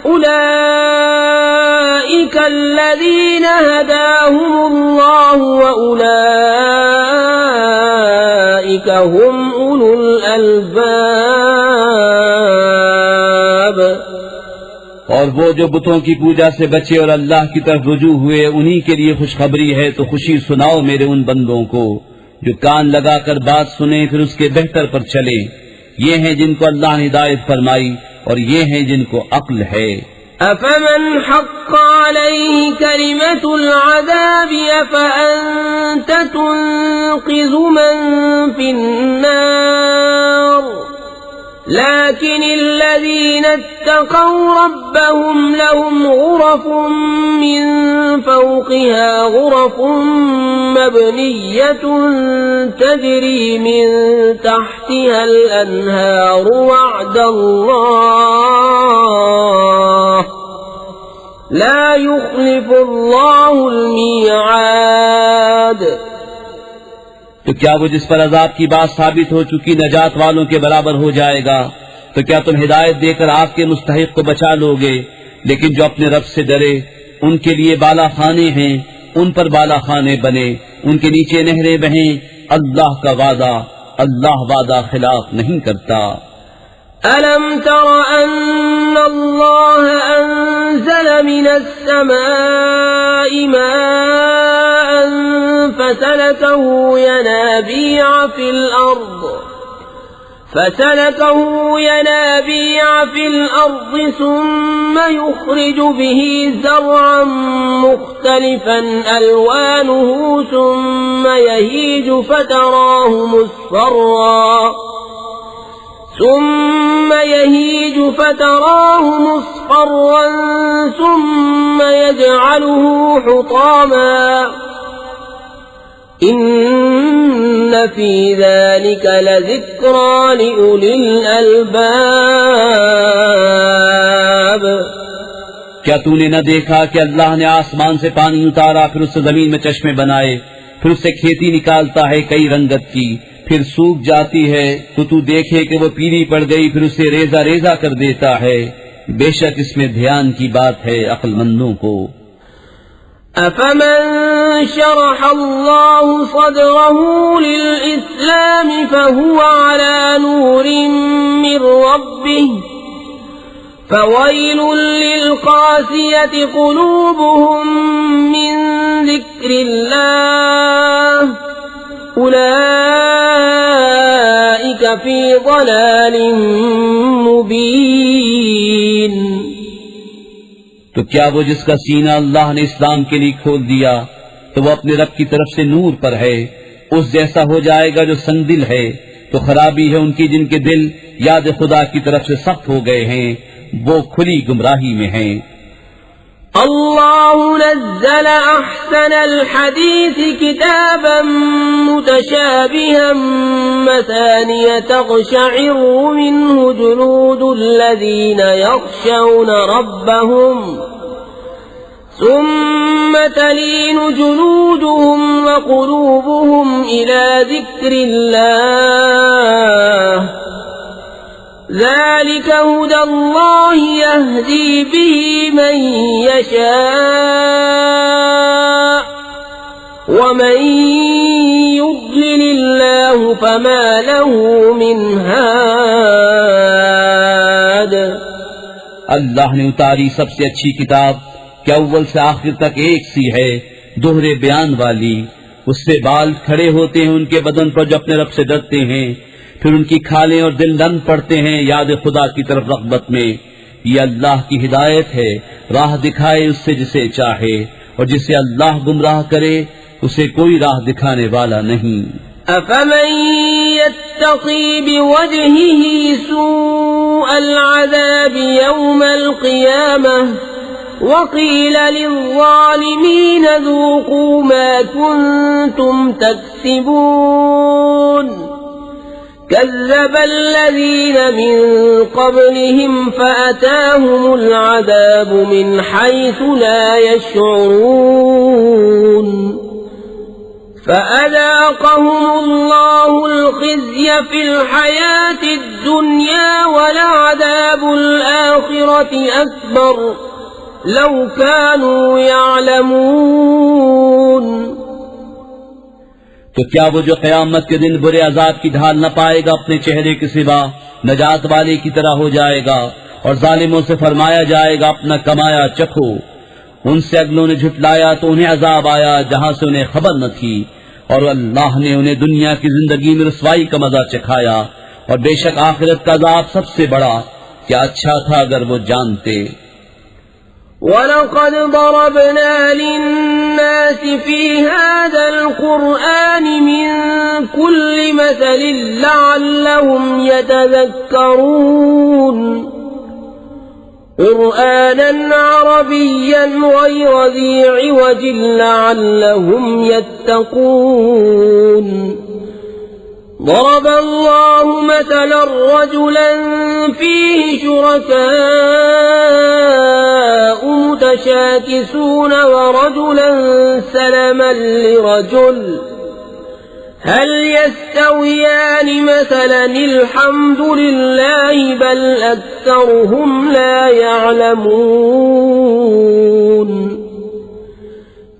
أولئك الذين هداهم الله وأولئك هم أولو الألباب। और वो जो बुतों की पूजा से बचे और अल्लाह की तरफ रुजू हुए, उन्हीं के लिए खुशखबरी है। तो खुशी सुनाओ मेरे उन बंदों को जो कान लगाकर बात सुने फिर उसके बेहतर पर चले। ये हैं जिनको अल्लाह ने हिदायत फरमाई और ये हैं जिनको अक्ल है। अफमन हक़्क़ अलैहि कलिमतुल अज़ाबि अफ़अन्त तुन्क़िज़ु मन फ़िन्नार। लाकिनिल्लज़ीना इत्तक़व रब्बहुम लहुम ग़ुरफ़ुम मिन फ़ौक़िहा ग़ुरफ़ुम मबनिय्यतुन तजरी मिन तहतिहल अन्हार वअदल्लाह ला युख़्लिफ़ुल्लाहुल मीआद। तो क्या वो जिस पर अजाब की बात साबित हो चुकी नजात वालों के बराबर हो जाएगा? तो क्या तुम हिदायत देकर आग के मुस्तहिक को बचा लोगे? लेकिन जो अपने रब से डरे उनके लिए बाला खाने हैं, उन पर बाला खाने बने, उनके नीचे नहरें बहें। अल्लाह का वादा, अल्लाह वादा खिलाफ नहीं करता। अलम तर अन्नल्लाह अंज़ल मिनस समाई माअन फसलकहु यनाबीअ फिल अर्द सुम्म युख़्रिज बिही ज़रअन मुख़्तलिफ़न अल्वानुहु सुम्म यहीजु فتراه مصفرا ثم يجعله حطاما इन्न फी ज़ालिका लज़िक्रा लिउलिल अलबाब। क्या तूने न देखा कि अल्लाह ने आसमान से पानी उतारा, फिर उससे जमीन में चश्मे बनाए, फिर उससे खेती निकालता है कई रंगत की, फिर सूख जाती है तो तू देखे कि वो पीली पड़ गई, फिर उसे रेजा रेजा कर देता है। बेशक इसमें ध्यान की बात है अक्लमंदों को। अफमन शरह अल्लाहु सदरहु लिल-इस्लाम फहुवा अला नूरिन मिर रब्बिह फवैलुल लिल-क़ासियति क़ुलूबुहुम मिन ज़िक्रिल्लाह उलाइका फी ज़लालिम मुबीन। तो क्या वो जिसका सीना अल्लाह ने इस्लाम के लिए खोल दिया तो वो अपने रब की तरफ से नूर पर है, उस जैसा हो जाएगा जो संदिल है। तो खराबी है उनकी जिनके दिल याद खुदा की तरफ से सख्त हो गए हैं, वो खुली गुमराही में हैं। अल्लाहु नज़्ज़ल अहसनल हदीस किताबन मुतशाबिहन मसानिय तक़शइरु मिन्हु जुलूदुल लज़ीना यख़शौना रब्बहुम सुम्मा तलीनु जुलूदुहुम व क़ुलूबुहुम इला ज़िक्रिल्लाह ज़ालिका हुदल्लाहि यहदी बिही मन यशाअ व मन युद्लिलिल्लाहु फमा लहु मिन हाद। अल्लाह ने उतारी सबसे अच्छी किताब क्या अव्वल से आखिर तक एक सी है, दोहरे बयान वाली। उससे बाल खड़े होते हैं उनके बदन पर जो अपने रब से डरते हैं, फिर उनकी खालें और दिल नम पड़ते हैं याद खुदा की तरफ रग़बत में। ये अल्लाह की हिदायत है, राह दिखाए उससे जिसे चाहे, और जिसे अल्लाह गुमराह करे उसे कोई राह दिखाने वाला नहीं। अफमन यत्तक़ी बिवजहिही सूअल अज़ाबि यौमल क़ियामह वक़ील लिज़्ज़ालिमीन ज़ूक़ू मा कुन्तुम तक्सिबून। कज़्ज़ब الذين من قبلهم فأتاهم العذاب من حيث لا يشعرون فأذاقهم الله الخزي في الحياة الدنيا ولعذاب الآخرة أكبر لو كانوا يعلمون। तो क्या वो जो क़यामत के दिन बुरे अजाब की ढाल न पाएगा अपने चेहरे के सिवा नजात वाले की तरह हो जाएगा, और जालिमों से फरमाया जाएगा अपना कमाया चखो। उनसे अगलों ने झुटलाया तो उन्हें अजाब आया जहां से उन्हें खबर न थी, और अल्लाह ने उन्हें दुनिया की जिंदगी में रुसवाई का मजा चखाया, और बेशक आखिरत का अजाब सबसे बड़ा। क्या अच्छा था अगर वो जानते। वलक़द ضربنا للناس في هذا القرآن من كل مثل لعلهم يتذكرون قرآنا عربيا غير ذي عوج لعلهم يتقون ضرب الله مثلا رجلا فيه شركاء متشاكسون ورجلا سلما لرجل هل يستويان مثلا الحمد لله بل أكثرهم لا يعلمون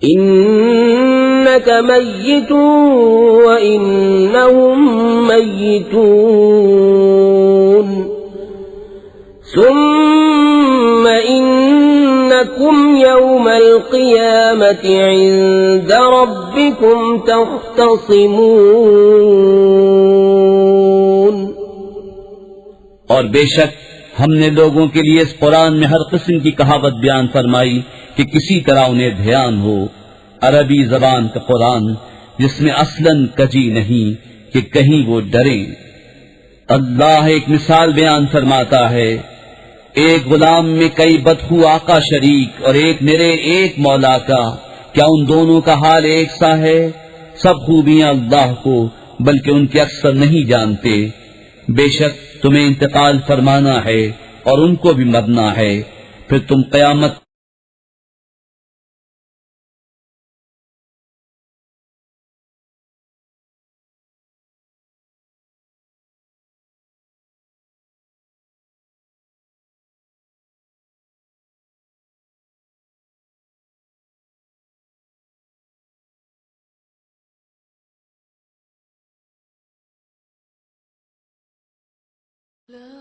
إنك ميت وإنهم ميتون ثم إنكم يوم القيامة عند ربكم تختصمون। और बेशक हमने लोगों के लिए इस कुरान में हर किस्म की कहावत बयान फरमाई कि किसी तरह उन्हें ध्यान हो। अरबी जबान का कुरान जिसमें असलन कजी नहीं कि कहीं वो डरे। अल्लाह एक मिसाल बयान फरमाता है, एक गुलाम में कई बदखू आका शरीक और एक निरे एक मौला का, क्या उन दोनों का हाल एक सा है? सब खूबियां अल्लाह को, बल्कि उनके अक्सर नहीं जानते। बेशक तुम्हें इंतकाल फरमाना है और उनको भी मरना है, फिर तुम क़यामत لا